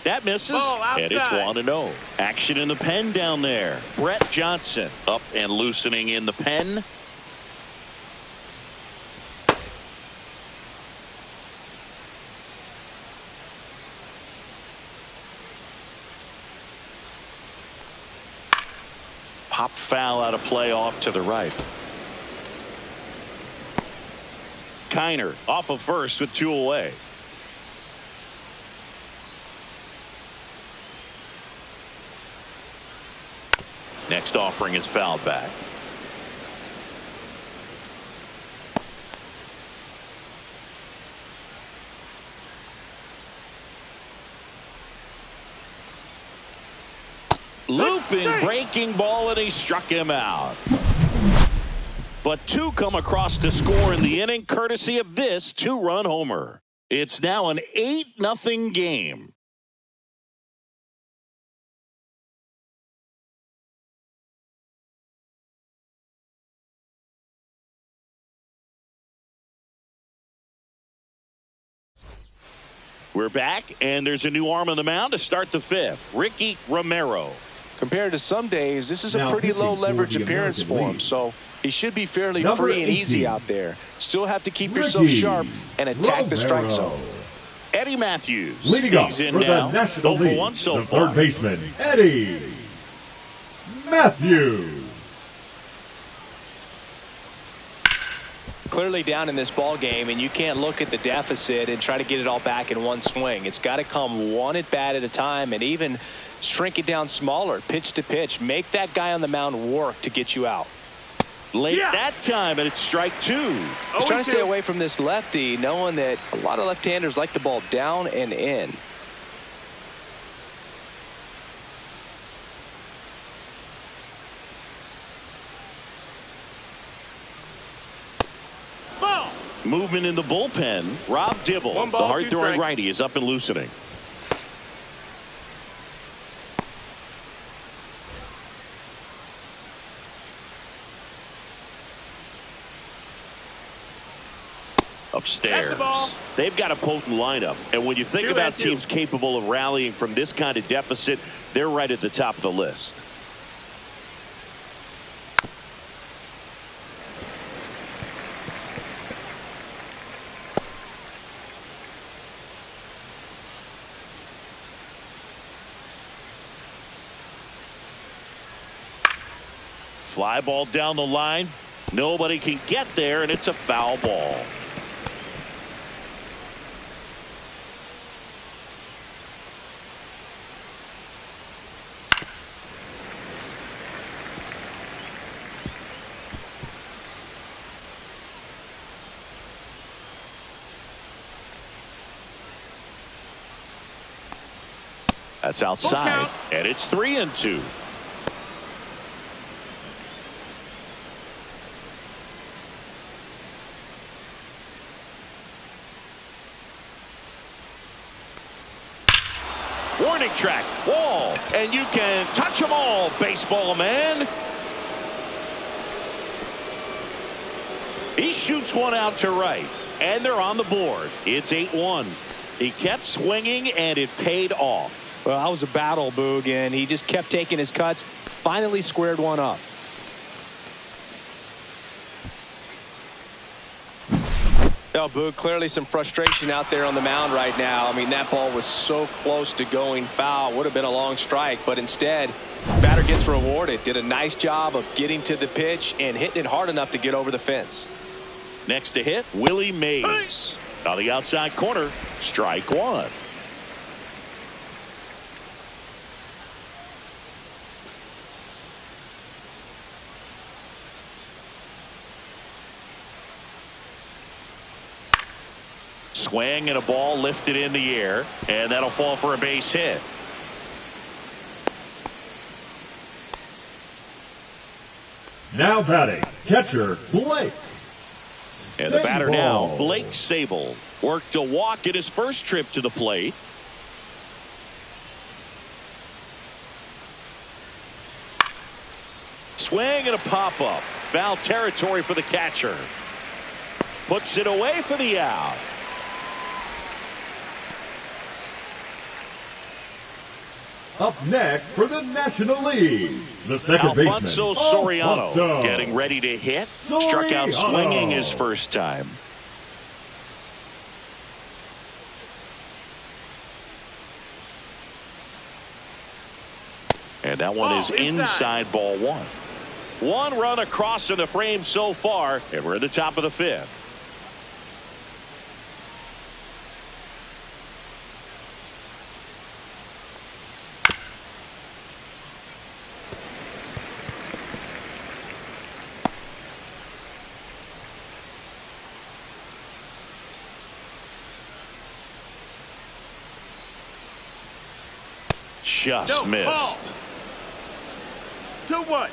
That misses, and it's 1-0. Action in the pen down there. Brett Johnson up and loosening in the pen. Pop foul out of play off to the right. Kiner off of first with 2 away. Next offering is fouled back. Looping, breaking ball, and he struck him out. But 2 come across to score in the inning, courtesy of this 2-run homer. It's now an 8-0 game. We're back, and there's a new arm on the mound to start the fifth. Ricky Romero. Compared to some days, this is a Now pretty pitching low for leverage the appearance American for him, League. so he should be fairly Number free and easy 18. out there. Still have to keep yourself Ricky sharp and attack the strike Romero. zone. Eddie Matthews Leading up digs in for now. the National 0 for League, 1 so the far. third baseman, Eddie Matthews. Clearly down in this ball game, and you can't look at the deficit and try to get it all back in one swing. It's got to come one at bat at a time, and even shrink it down smaller, pitch to pitch. Make that guy on the mound work to get you out. Late that time, and it's strike 2. He's trying to stay away from this lefty, knowing that a lot of left-handers like the ball down and in. Ball. Movement in the bullpen. Rob Dibble, One ball, the hard-throwing 2 strikes. righty, is up and loosening. Upstairs. That's the ball. They've got a potent lineup, and when you think 2 about and 2. teams capable of rallying from this kind of deficit, they're right at the top of the list. Fly ball down the line. Nobody can get there, and it's a foul ball. That's outside, and it's 3-2. Warning track, wall, and you can touch them all, baseball man. He shoots one out to right, and they're on the board. It's 8-1. He kept swinging, and it paid off. Well, that was a battle, Boog, and he just kept taking his cuts. Finally squared one up. Now, Boog, clearly some frustration out there on the mound right now. I mean, that ball was so close to going foul. Would have been a long strike, but instead, batter gets rewarded. Did a nice job of getting to the pitch and hitting it hard enough to get over the fence. Next to hit, Willie Mays. On the outside corner, strike 1. Swing and a ball lifted in the air, and that'll fall for a base hit. Now batting, catcher Blake. And the batter now, Sable. Blake Sable. Worked a walk in his first trip to the plate. Swing and a pop-up. Foul territory for the catcher. Puts it away for the out. Up next for the National League, the second Alfonso baseman, Soriano Alfonso getting ready to hit. Struck out Soriano. swinging his first time. And that one is inside ball 1. 1 run across in the frame so far, and we're at the top of the 5th. Just missed. 2-1.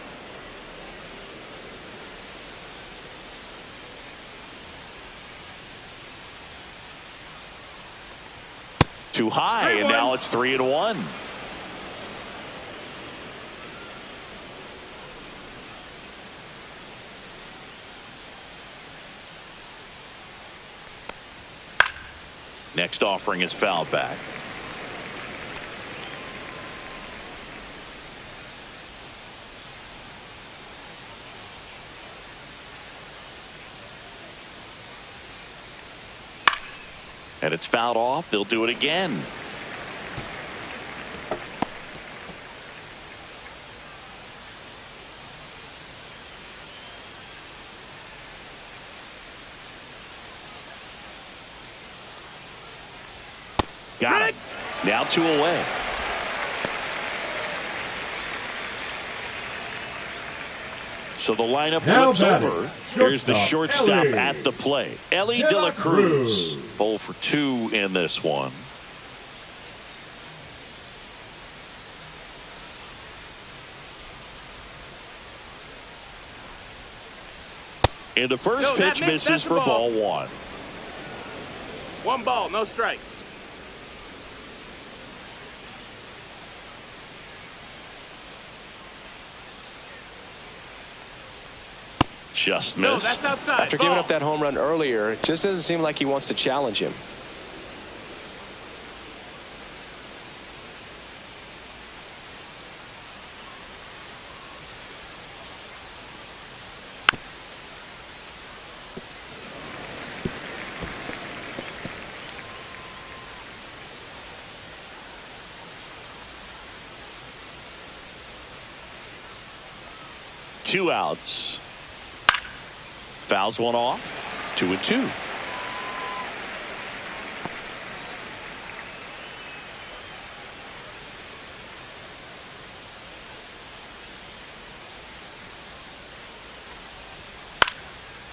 Too high, and 3-1. now it's 3-1. Next offering is fouled back. And it's fouled off. They'll do it again. Got it. Now 2 away. So the lineup flips over. Here's the shortstop at the plate. Ellie De La Cruz. 0 for 2 in this one. And the first pitch misses for ball 1. 1 ball, no strikes. Just No, missed. that's outside. After giving up that home run earlier, it just doesn't seem like he wants to challenge him. Two outs. Fouls one off. 2-2.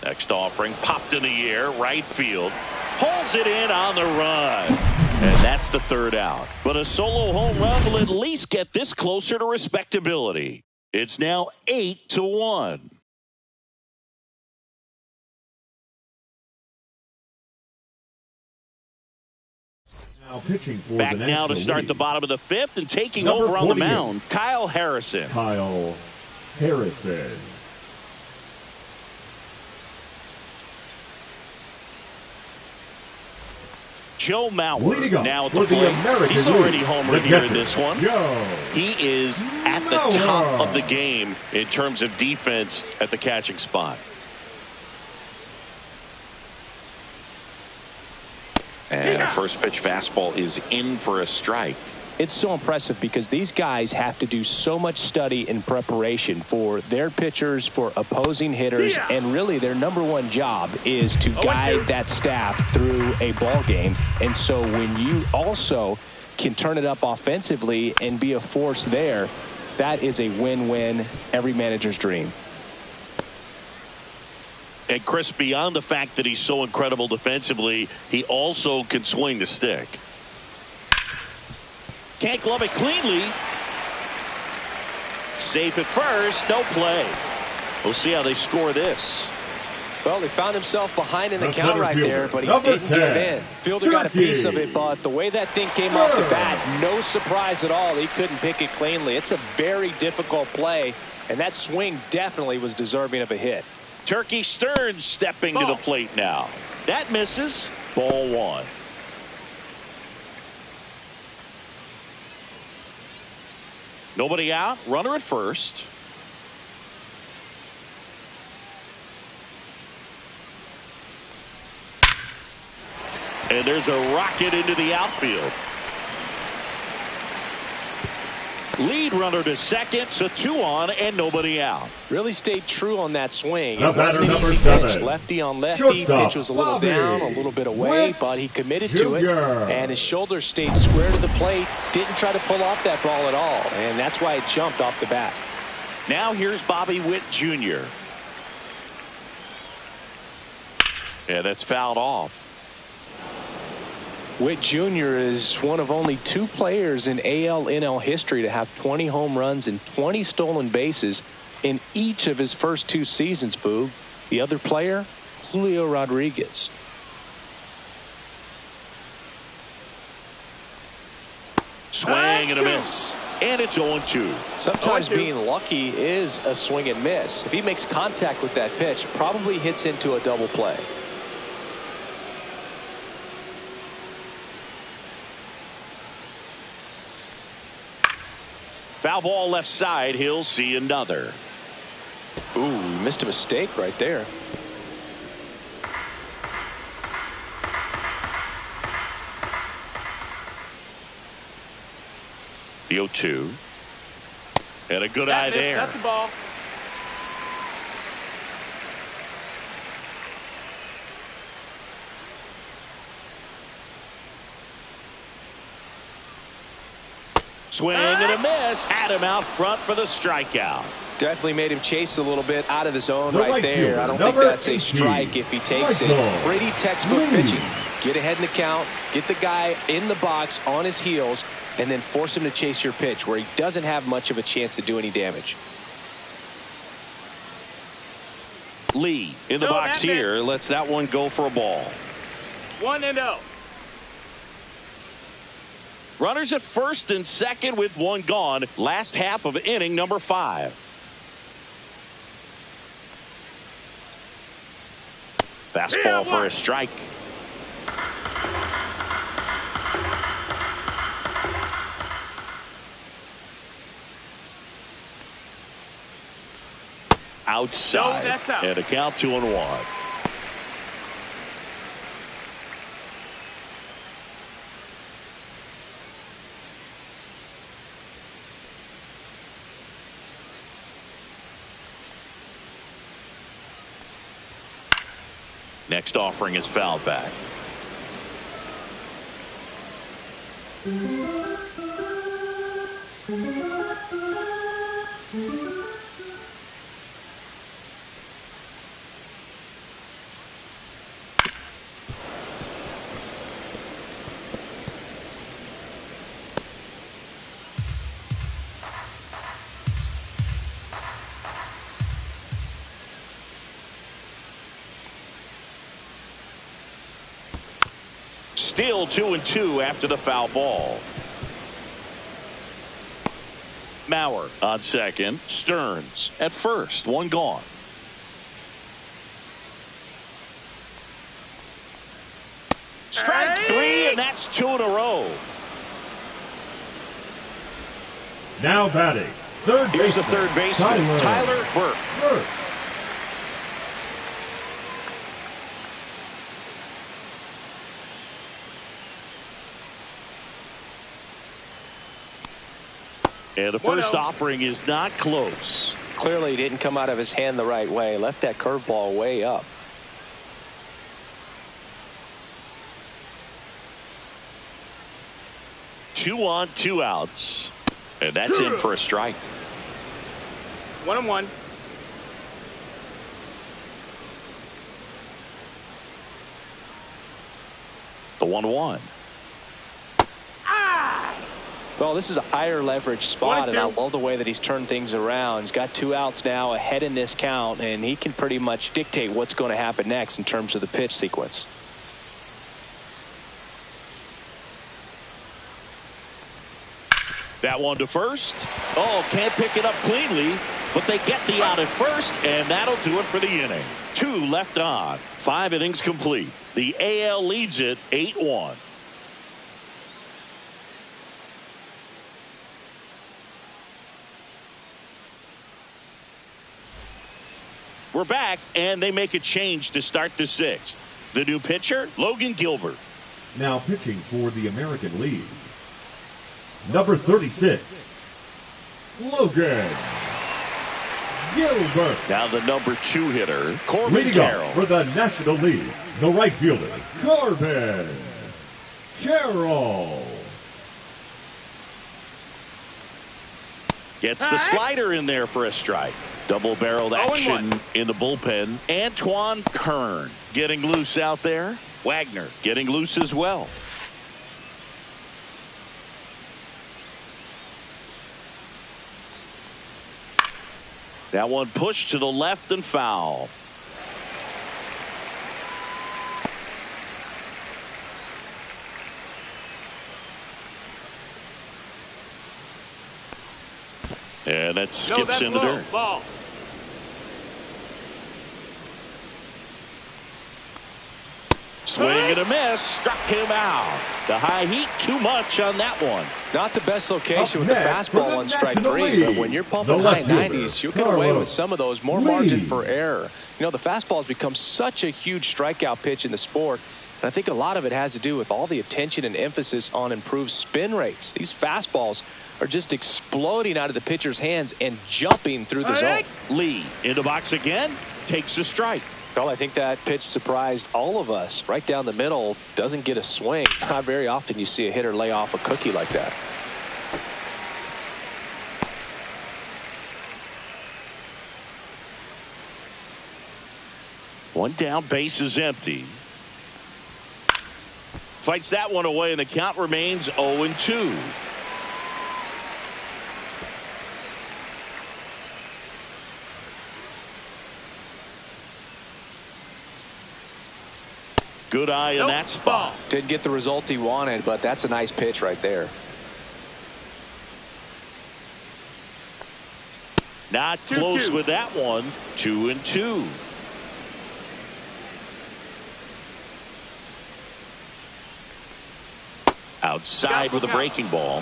Next offering popped in the air, right field. Pulls it in on the run. And that's the 3rd out. But a solo home run will at least get this closer to respectability. It's now 8-1. Now pitching for Back the now to start League. the bottom of the 5th and taking Number over on the 48. mound, Kyle Harrison. Kyle Harrison. Joe Mauer Leading up now at for the the plate. American He's already League, homered the here in catcher, this one. Joe He is at the Mauer. top of the game in terms of defense at the catching spot. And a first pitch fastball is in for a strike. It's so impressive because these guys have to do so much study and preparation for their pitchers, for opposing hitters, and really their #1 job is to guide that staff through a ball game. And so when you also can turn it up offensively and be a force there, that is a win-win, every manager's dream. And Chris, beyond the fact that he's so incredible defensively, he also can swing the stick. Can't glove it cleanly. Safe at first, no play. We'll see how they score this. Well, he found himself behind in the The count center right fielder, there, but he number didn't give 10, in. Fielder got a piece of it, but the way that thing came off the bat, no surprise at all. He couldn't pick it cleanly. It's a very difficult play, and that swing definitely was deserving of a hit. Turkey Stearns stepping to the plate now. That misses. Ball 1. Nobody out. Runner at first. And there's a rocket into the outfield. Lead runner to second, so 2 on and nobody out. Really stayed true on that swing. The It wasn't an batter, easy number pitch. 7. Lefty on lefty. Shortstop, Pitch was a little Bobby down, a little bit away, Witt but he committed to it. Jr. And his shoulder stayed square to the plate. Didn't try to pull off that ball at all. And that's why it jumped off the bat. Now here's Bobby Witt Jr. Yeah, that's fouled off. Witt Jr. is one of only 2 players in AL/NL history to have 20 home runs and 20 stolen bases in each of his first 2 seasons, Boog. The other player, Julio Rodriguez. Swing and a miss. And it's 0-2. Sometimes 0-2. being lucky is a swing and miss. If he makes contact with that pitch, probably hits into a double play. Foul ball left side. He'll see another. Ooh, missed a mistake right there. The 0-2. And a good eye there. That's the ball. Swing and a miss. Had him out front for the strikeout. Definitely made him chase a little bit out of the zone The right right there. fielder, I don't think number that's a 18, strike if he takes Michael it. Pretty textbook Lee. pitching. Get ahead in the count, get the guy in the box on his heels, and then force him to chase your pitch where he doesn't have much of a chance to do any damage. Lee in the box here. Lets that one go for a ball. 1-0. Runners at first and second with one gone. Last half of inning number 5. Fastball for a strike. Outside. No, that's out. And a count 2-1. Next offering is fouled back. Still 2-2 after the foul ball. Mauer on second. Stearns at first. One gone. Strike 3, and that's 2 in a row. Now batting, third Here's the baseman, third baseman, Tyler Burke. And the first offering is not close. Clearly didn't come out of his hand the right way. Left that curveball way up. Two on, 2 outs. And that's in for a strike. 1-1. The 1-1. Well, this is a higher leverage spot, and I 1-2. love the way that he's turned things around. He's got 2 outs now ahead in this count, and he can pretty much dictate what's going to happen next in terms of the pitch sequence. That one to first. Oh, can't pick it up cleanly, but they get the out at first, and that'll do it for the inning. 2 left on. 5 innings complete. The AL leads it 8-1. We're back, and they make a change to start the 6th. The new pitcher, Logan Gilbert. Now pitching for the American League, number 36, Logan Gilbert. Now the number 2 hitter, Corbin Leading Carroll. up for the National League, the right fielder, Corbin Carroll. Gets the slider in there for a strike. Double-barreled action in the bullpen. Antoine Kern getting loose out there. Wagner getting loose as well. That one pushed to the left and foul. And that skips in the dirt. Ball. Swing and a miss. Struck him out. The high heat, too much on that one. Not the best location with the next for fastball the on strike National 3, League, but when you're pumping the high left fielder, 90s, you'll get away with Carlos some of those. More margin Lee. for error. You know, the fastball has become such a huge strikeout pitch in the sport, and I think a lot of it has to do with all the attention and emphasis on improved spin rates. These fastballs are just exploding out of the pitcher's hands and jumping through the zone. Lee in the box again, takes a strike. Well, I think that pitch surprised all of us. Right down the middle, doesn't get a swing. Not very often you see a hitter lay off a cookie like that. One down, base is empty. Fights that one away, and the count remains 0-2. Good eye in that spot. Didn't get the result he wanted, but that's a nice pitch right there. Not close with that one. 2-2. Outside with a breaking ball.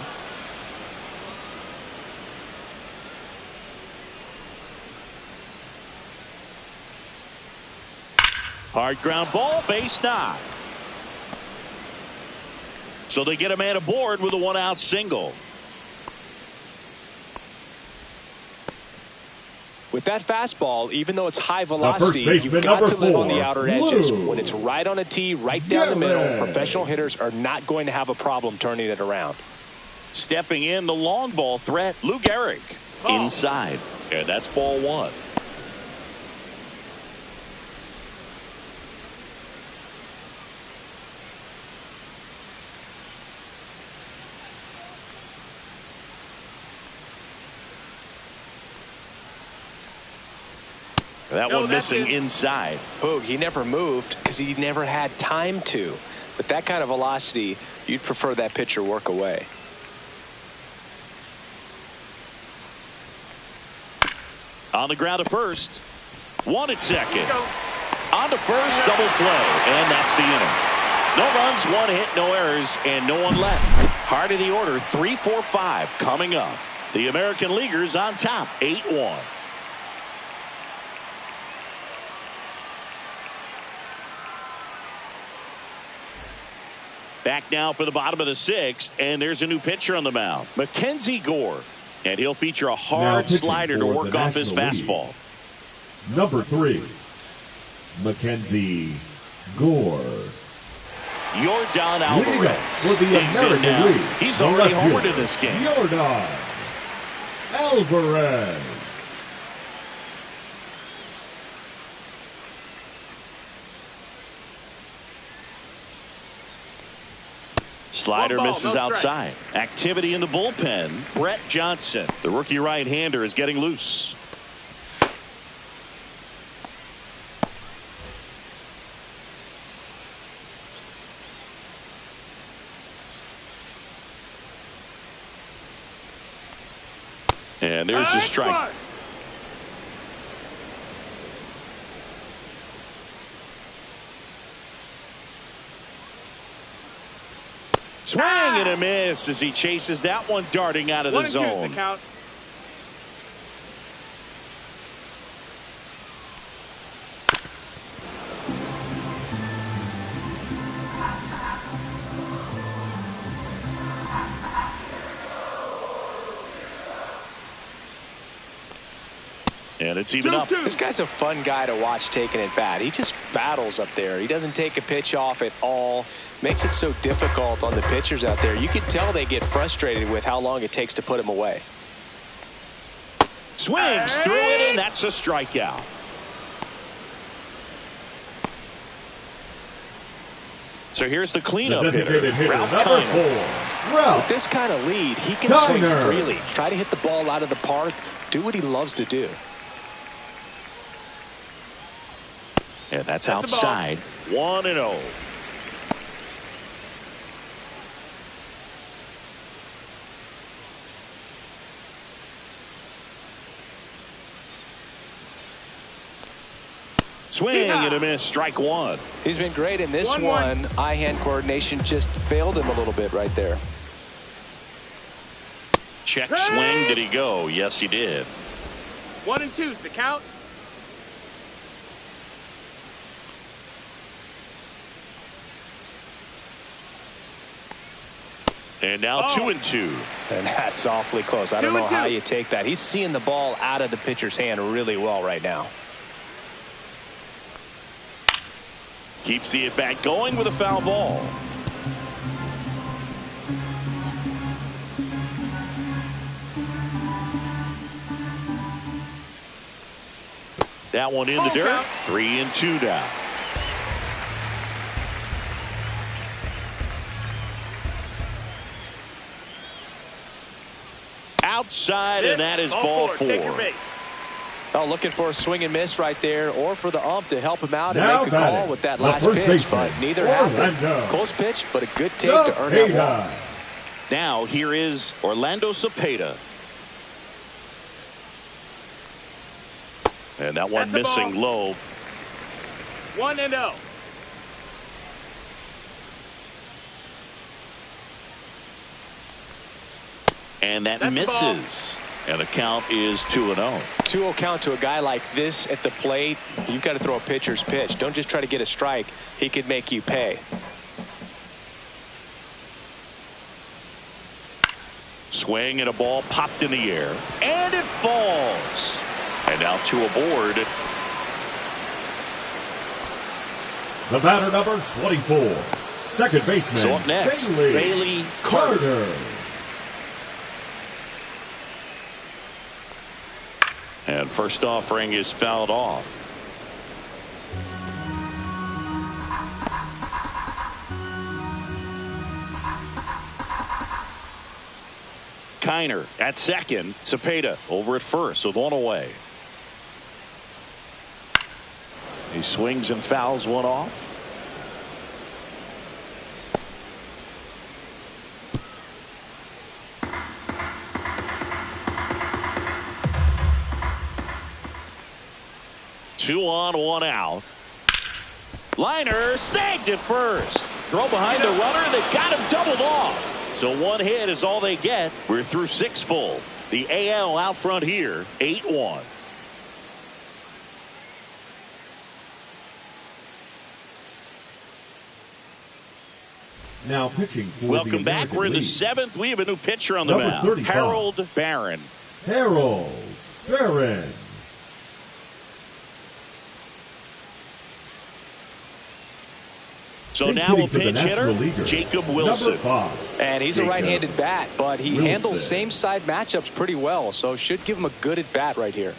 Hard ground ball, base knock. So they get a man aboard with a one-out single. With that fastball, even though it's high velocity, first you've baseman, got to live on the 4, outer edges. Blue. When it's right on a tee, right down the middle, Yeah. professional hitters are not going to have a problem turning it around. Stepping in, the long ball threat, Lou Gehrig. Inside. And that's ball one. That one missing inside. Boog, he never moved because he never had time to. With that kind of velocity, you'd prefer that pitcher work away. On the ground to first. One at second. On to first, double play. And that's the inning. No runs, one hit, no errors, and no one left. Heart of the order, 3-4-5 coming up. The American Leaguers on top, 8-1. Back now for the bottom of the sixth, and there's a new pitcher on the mound, Mackenzie Gore. And he'll feature a hard slider to work off his fastball. Number 3, Mackenzie Gore. Yordan Leading Alvarez up for the digs in American now. League, He's the already left homered fielder, in this game. Yordan Alvarez. Slider One ball, misses no outside. Activity in the bullpen. Brett Johnson, the rookie right-hander, is getting loose. And there's the strike. Swing and a miss as he chases that one darting out of the zone. Count. And it's even up. This guy's a fun guy to watch taking it bat. He just battles up there. He doesn't take a pitch off at all. Makes it so difficult on the pitchers out there. You can tell they get frustrated with how long it takes to put him away. Swings through it, and that's a strikeout. So here's the cleanup hitter, Ralph number Kiner. 4, Ralph. With this kind of lead, he can swing freely. Try to hit the ball out of the park. Do what he loves to do. And that's outside. 1-0. Swing and a miss. Strike one. He's been great in this 1-1. one. Eye-hand coordination just failed him a little bit right there. Check swing. Did he go? Yes, he did. 1-2's the count. And now 2-2. And that's awfully close. I don't know how you take that. He's seeing the ball out of the pitcher's hand really well right now. Keeps the at-bat going with a foul ball. That one in the dirt. 3-2 down. Outside, and that is ball four. Take your base. Oh, looking for a swing and miss right there, or for the ump to help him out and Now make a call with that last first pitch, baseman, but neither happened. Close pitch, but a good take to earn that one. Now here is Orlando Cepeda. And that one That's a missing ball. low. 1-0. And that That's a ball. misses. And the count is 2-0. 2-0 count to a guy like this at the plate. You've got to throw a pitcher's pitch. Don't just try to get a strike. He could make you pay. Swing and a ball popped in the air. And it falls. And now two aboard. The batter number 24. Second baseman. So up next, Bailey Bailey Carter. And first offering is fouled off. Kiner at second. Cepeda over at first with one away. He swings and fouls one off. Two on, one out. Liner snagged at first. Throw behind the runner, and they got him doubled off. So one hit is all they get. We're through six full. The AL out front here, 8-1. Now pitching for Welcome the back. American We're in the League. seventh. We have a new pitcher on the Number mound. 35. Harold Barron. Harold Barron. So Big now hitting a for the pinch National hitter, Leaguer. Jacob Wilson. Number 5. And he's a Jacob right-handed bat, but he Wilson. handles same side matchups pretty well, so should give him a good at bat right here.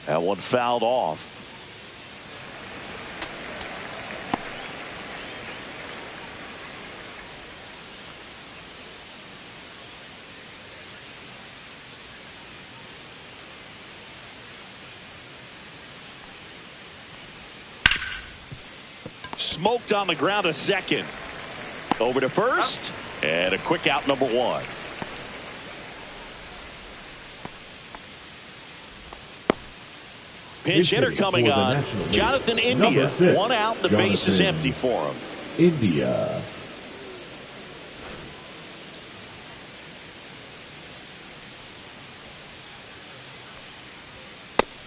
That one fouled off. Smoked on the ground a second. Over to first. And a quick out, number one. Pinch hitter coming on. Jonathan India. 6, One out. The base is empty for him. India.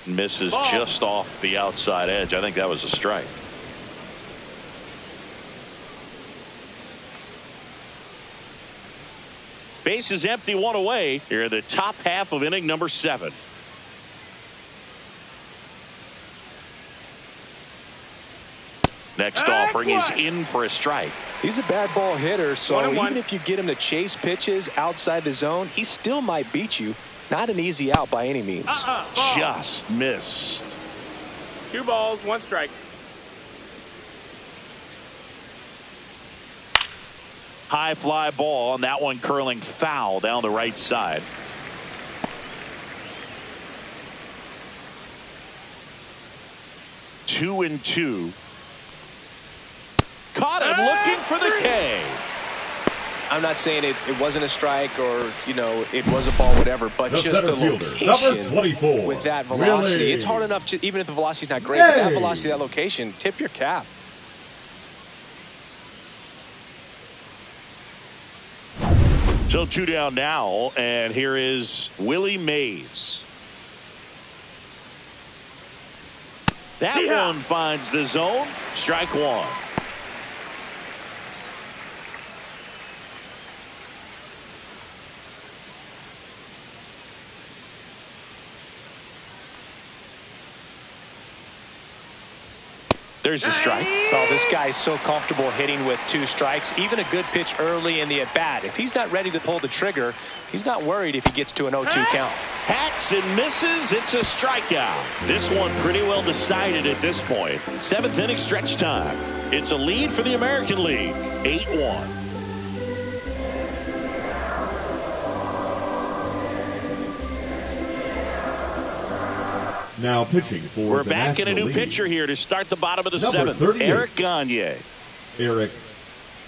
Misses just off the outside edge. I think that was a strike. Base is empty, one away. Here in the top half of inning number 7. Next offering is in for a strike. He's a bad ball hitter, so 1-1. even if you get him to chase pitches outside the zone, he still might beat you. Not an easy out by any means. Ball. Just missed. 2 balls, 1 strike. High fly ball, and that one curling foul down the right side. Two and two. Caught him looking for the K. I'm not saying it wasn't a strike or, you know, it was a ball, whatever, but just the location with that velocity. Willie. It's hard enough, to, even if the velocity's not great, but that velocity, that location, tip your cap. So 2 down now, and here is Willie Mays. That one finds the zone. Strike one. There's a strike. Oh, this guy's so comfortable hitting with 2 strikes. Even a good pitch early in the at-bat. If he's not ready to pull the trigger, he's not worried if he gets to an 0-2 count. Hacks and misses. It's a strikeout. This one pretty well decided at this point. 7th inning stretch time. It's a lead for the American League. 8-1. Now pitching for We're the back in a National new League. pitcher here to start the bottom of the Number 7th. 38. Eric Gagne. Eric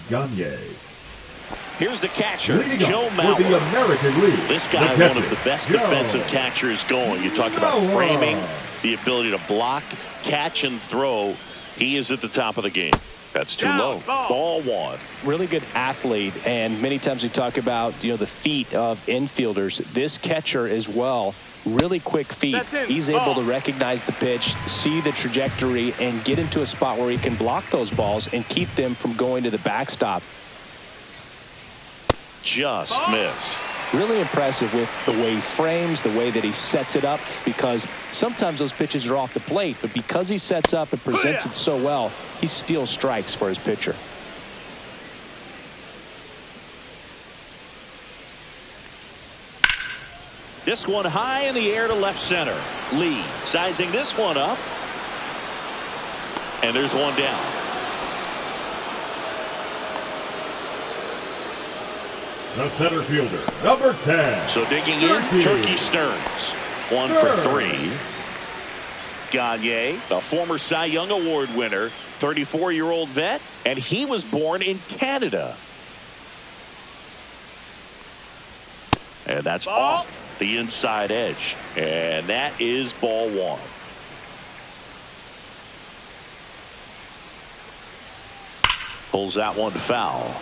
Gagne. Here's the catcher, Leading Joe up for the Mauer. American League. This guy, the one of the best Joe defensive catchers going. You talk about Mauer. framing, the ability to block, catch, and throw. He is at the top of the game. That's too low. Ball one. Really good athlete, and many times we talk about, you know, the feet of infielders. This catcher as well, really quick feet. He's able to recognize the pitch, see the trajectory, and get into a spot where he can block those balls and keep them from going to the backstop. Just missed. Really impressive with the way he frames, the way that he sets it up, because sometimes those pitches are off the plate, but because he sets up and presents it so well, he steals strikes for his pitcher. This one high in the air to left center. Lee sizing this one up. And there's one down. The center fielder, number 10. So digging in, Turkey Stearns. 1 for 3. Gagne, a former Cy Young Award winner, 34-year-old vet, and he was born in Canada. And that's off the inside edge. And that is ball one. Pulls that one foul.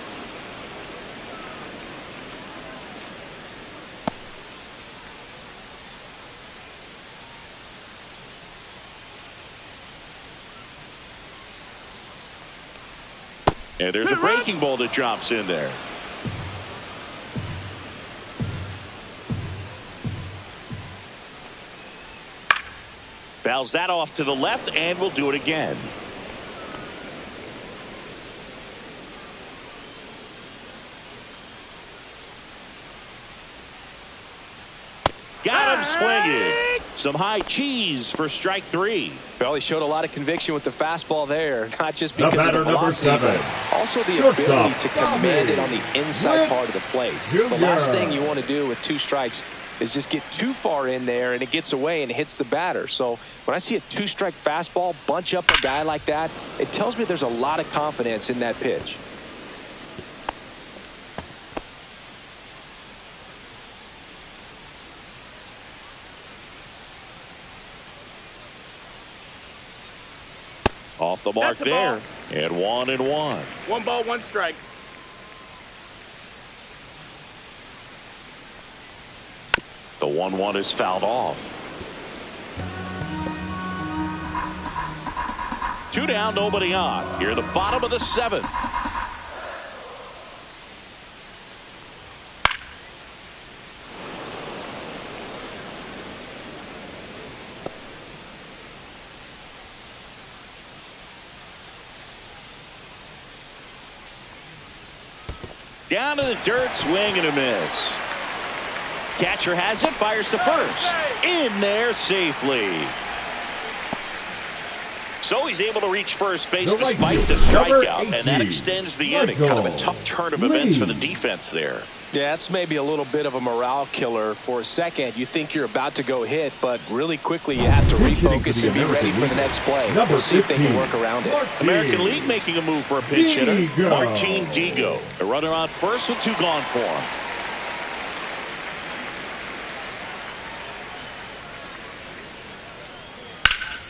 And there's a breaking ball that drops in there. Fouls that off to the left, and we'll do it again. Got him swinging. Some high cheese for strike 3. Well, he showed a lot of conviction with the fastball there, not just because of the velocity, number 7. but also the ability to command it on the inside part of the plate. The last thing you want to do with 2 strikes is just get too far in there and it gets away and hits the batter. So when I see a 2-strike fastball bunch up a guy like that, it tells me there's a lot of confidence in that pitch. Off the mark there. And 1-1. 1 ball, 1 strike. The 1-1 is fouled off. 2 down, nobody on. Here at the bottom of the 7th. Down to the dirt, swing and a miss. Catcher has it, fires to first. In there safely. So he's able to reach first base despite the strikeout, and that extends the inning. Kind of a tough turn of events for the defense there. Yeah, it's maybe a little bit of a morale killer for a second. You think you're about to go hit, but really quickly you have to refocus and be ready for the next play. We'll see if they can work around it. American League making a move for a pinch hitter. Martin Digo. A runner on first with 2 gone for him.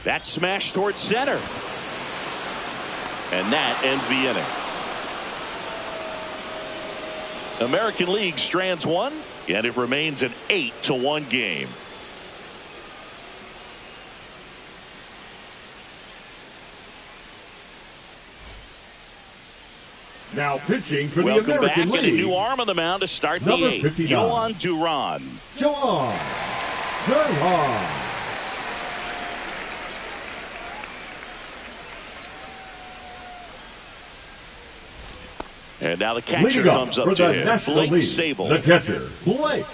That smash towards center. And that ends the inning. American League strands 1, and it remains an 8-1 game. Now pitching for Welcome the American back, League. and a new arm on the mound to start the 8th. Yohan Duran. Yohan Duran. And now the catcher comes up to him. Blake Sable. The catcher, Blake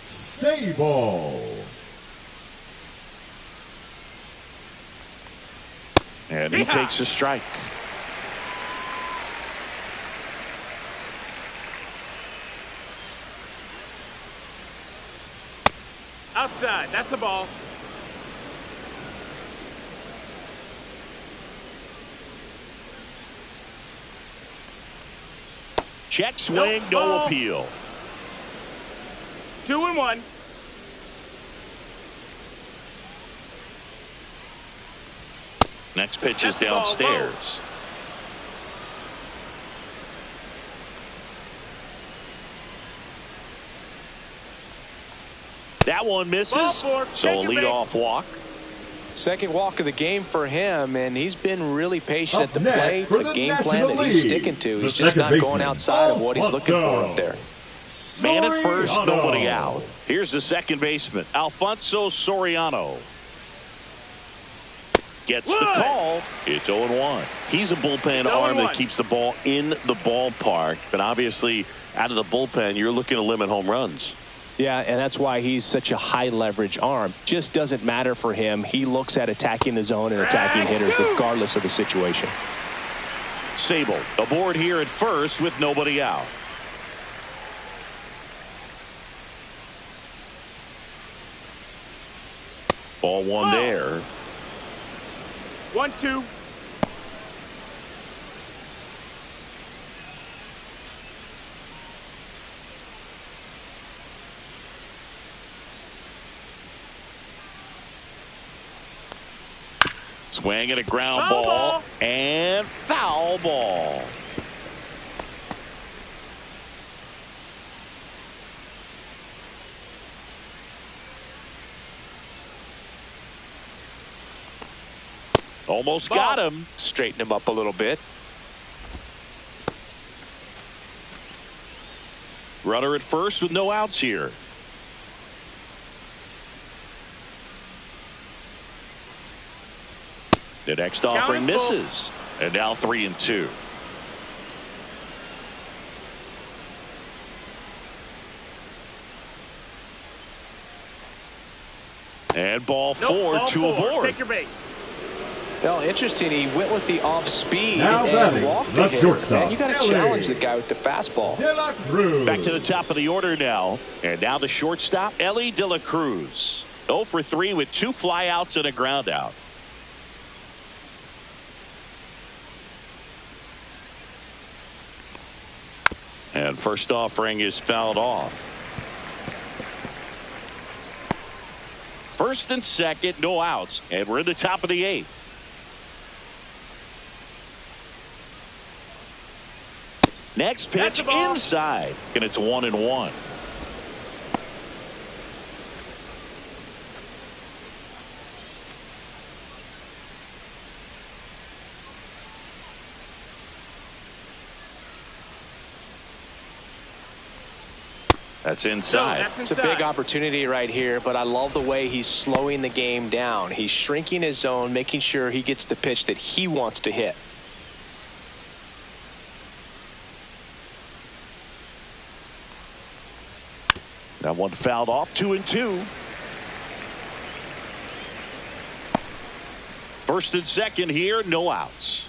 Sable. And he takes a strike. Outside. That's a ball. – Check swing, no appeal. 2-1. Next pitch is downstairs. That one misses, so a leadoff walk. Second walk of the game for him, and he's been really patient at the plate. The game plan that he's sticking to. He's just not going outside of what he's looking for up there. Man at first, nobody out. Here's the second baseman, Alfonso Soriano. Gets the call. It's 0-1. He's a bullpen arm that keeps the ball in the ballpark, but obviously out of the bullpen, you're looking to limit home runs. Yeah, and that's why he's such a high leverage arm. Just doesn't matter for him. He looks at attacking the zone and attacking hitters regardless of the situation. Sable aboard here at first with nobody out. Ball one there. 1-2. Swing and a ground ball and foul ball. Almost got him. Straighten him up a little bit. Runner at first with no outs here. The next offering misses. And now 3-2. And ball 4, 2 aboard. Take your base. Well, interesting. He went with the off speed now and walked the hitter. Man, you got to Ellie. challenge the guy with the fastball. Back to the top of the order now. And now the shortstop, Ellie De La Cruz. 0 for 3 with 2 flyouts and a ground out. And first offering is fouled off. First and second, no outs. And we're in the top of the 8th. Next pitch inside. And it's 1-1. That's inside. It's a big opportunity right here, but I love the way he's slowing the game down. He's shrinking his zone, making sure he gets the pitch that he wants to hit. That one fouled off. 2-2. First and second here, no outs.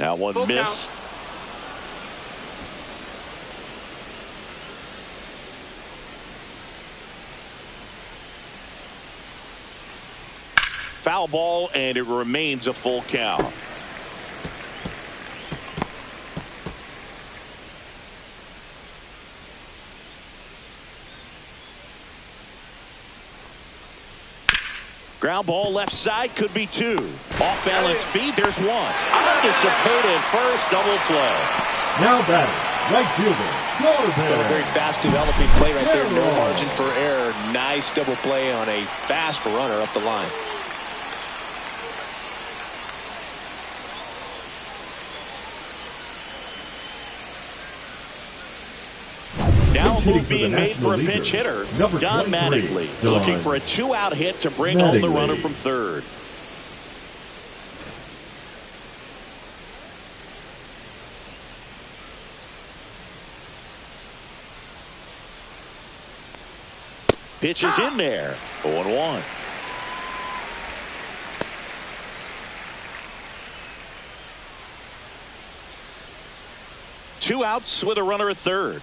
That one Full missed. count. Foul ball, and it remains a full count. Ground ball left side, could be two. Off balance feed, there's one. On to Sepulveda, first double play. Now batting, right fielder, Got a Corbin. very fast developing play right there. No margin for error. Nice double play on a fast runner up the line. Now a Hitting move for the being made for a National pinch Leaguer, hitter. number Don 23, Mattingly Don looking for a two-out hit to bring home the Mattingly. runner from third. Pitch is in there. 0-1. Two outs with a runner at third.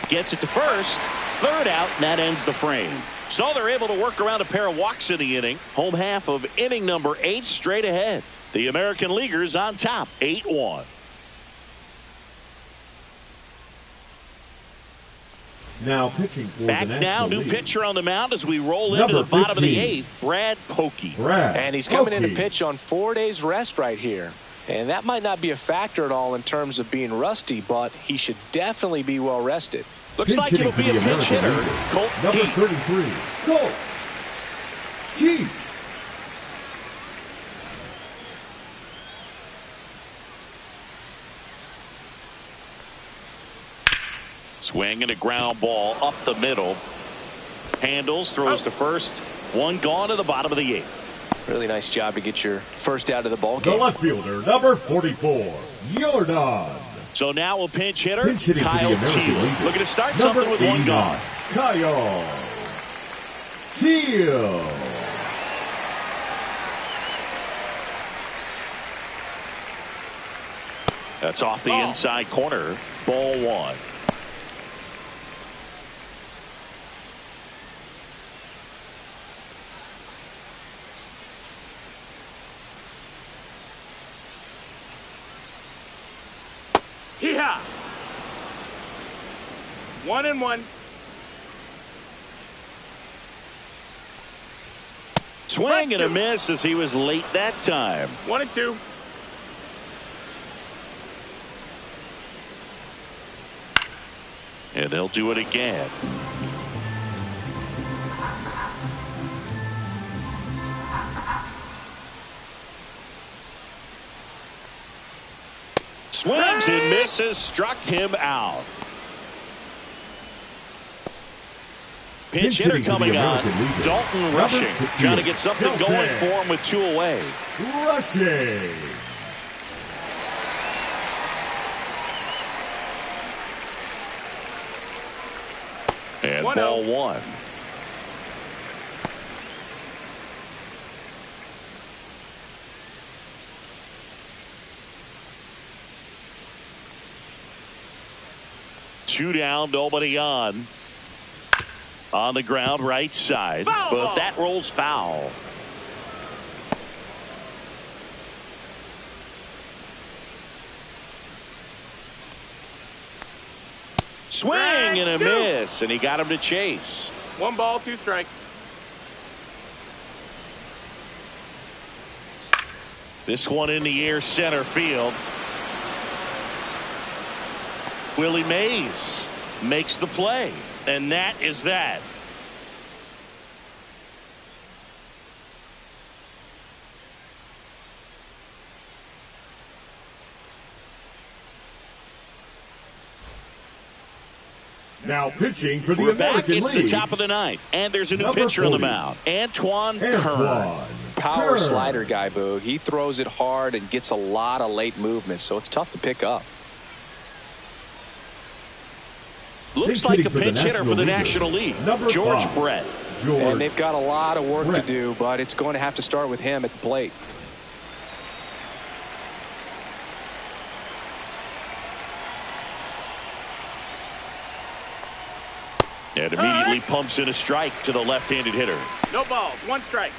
Gets it to first. Third out, and that ends the frame. So they're able to work around a pair of walks in the inning. Home half of inning number 8 straight ahead. The American Leaguers on top, 8-1. Now pitching for Back the now, National new League. pitcher on the mound as we roll Number into the bottom of the 15. 8th, Brad Pokey. Brad And he's coming in to Pokey. pitch on 4 days rest right here. And that might not be a factor at all in terms of being rusty, but he should definitely be well rested. Looks Pinch like it'll hitting be a for the pinch American hitter. League. Colt Number Keith. 33, Colt Keith. Swing and a ground ball up the middle. Handles, throws to first. One gone to the bottom of the 8th. Really nice job to get your first out of the ball The game. left fielder, number 44, Jordan. So now a pinch hitter, Pinch hitting for the Kyle American Teal. League. Looking to start Number something with one 89, gone. Kyle Teal. That's off the inside corner. Ball 1. Hee-haw! 1-1. Swing and a miss as he was late that time. 1-2. And they'll do it again. Swings and misses, struck him out. Pinch hitter hitting for the coming on. American League. Dalton Number rushing. 68, Trying to get something Dalton. going for him with 2 away. Rushing. And 1-0. ball 1. Two down, nobody on. On the ground, right side. Foul But ball. that rolls foul. Swing and a Two. miss, and he got him to chase. 1 ball, 2 strikes. This one in the air, center field. Willie Mays makes the play, and that is that. Now pitching for the We're back. American It's League. the top of the ninth, and there's a new Number pitcher on the 40, mound, Antoine Kern. Antoine Power Kern. slider guy, Boo. He throws it hard and gets a lot of late movement, so it's tough to pick up. Looks like a pinch hitter for the National League, George Brett. And they've got a lot of work to do, but it's going to have to start with him at the plate. And immediately pumps in a strike to the left-handed hitter. No balls, 1 strike.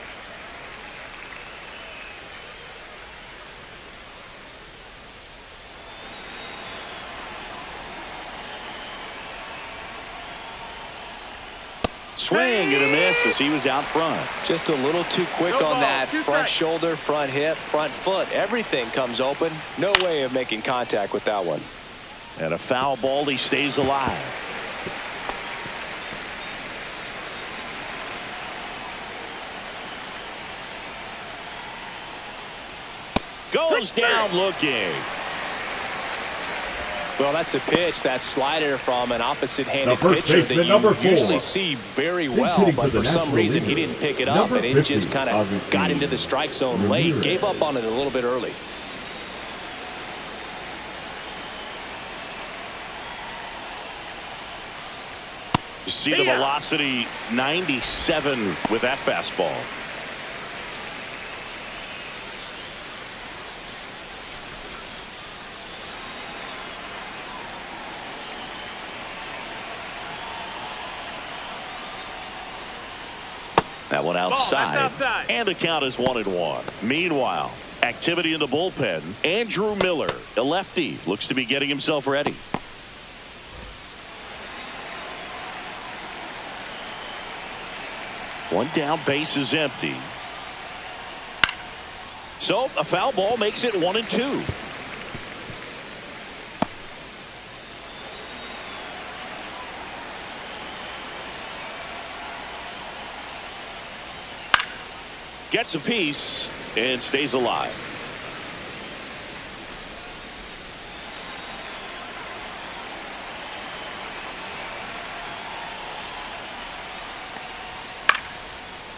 Swing and a miss as he was out front. Just a little too quick on that. Front shoulder, front hip, front foot. Everything comes open. No way of making contact with that one. And a foul ball. He stays alive. Goes down looking. Well, that's a pitch, that slider from an opposite-handed pitcher that you usually see very well, but for some reason he didn't pick it up, and it just kind of got into the strike zone late. Gave up on it a little bit early. You see the velocity, 97 with that fastball. That one outside, and the count is 1-1. Meanwhile, activity in the bullpen. Andrew Miller, a lefty, looks to be getting himself ready. One down, base is empty. So a foul ball makes it 1-2. Gets a piece and stays alive.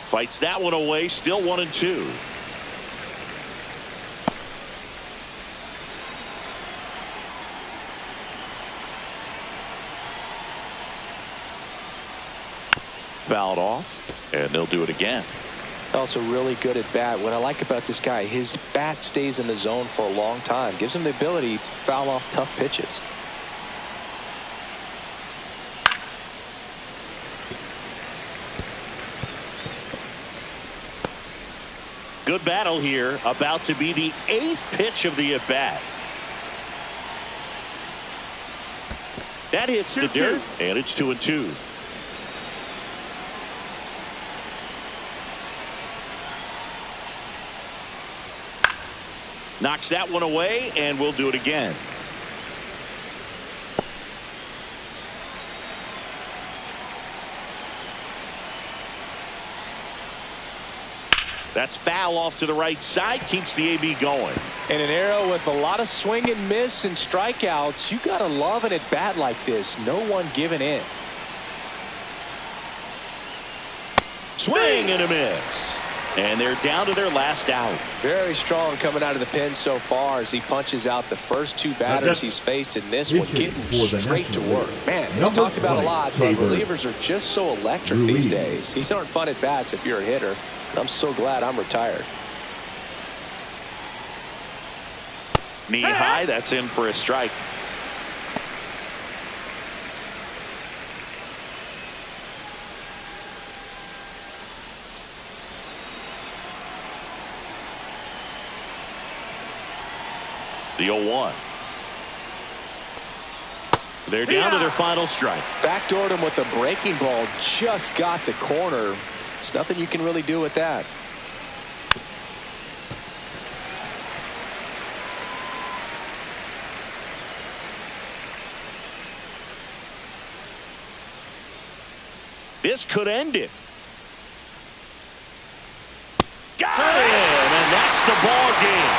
Fights that one away, still 1-2. Fouled off, and they'll do it again. Also really good at bat. What I like about this guy, his bat stays in the zone for a long time. Gives him the ability to foul off tough pitches. Good battle here. About to be the 8th pitch of the at-bat. That hits the dirt, and it's 2-2. Knocks that one away, and we'll do it again. That's foul off to the right side, keeps the AB going. In an era with a lot of swing and miss and strikeouts, you got to love an at-bat like this. No one giving in. Swing and a miss. And they're down to their last out. Very strong coming out of the pen so far as he punches out the first 2 batters he's faced in this one, getting straight to work. Man, it's talked about a lot, but relievers are just so electric these days. These aren't fun at bats if you're a hitter, and I'm so glad I'm retired. Knee high, that's in for a strike. The 0-1. They're down to their final strike. Backdoored him with a breaking ball. Just got the corner. There's nothing you can really do with that. This could end it. Got it! And that's the ball game.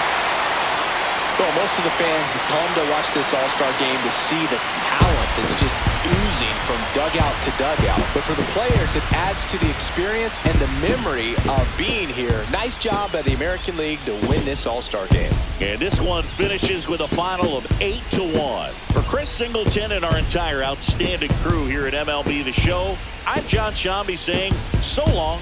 The Well, most of the fans come to watch this All-Star game to see the talent that's just oozing from dugout to dugout. But for the players, it adds to the experience and the memory of being here. Nice job by the American League to win this All-Star game. And this one finishes with a final of 8-1. For Chris Singleton and our entire outstanding crew here at MLB The Show, I'm John Shambi saying so long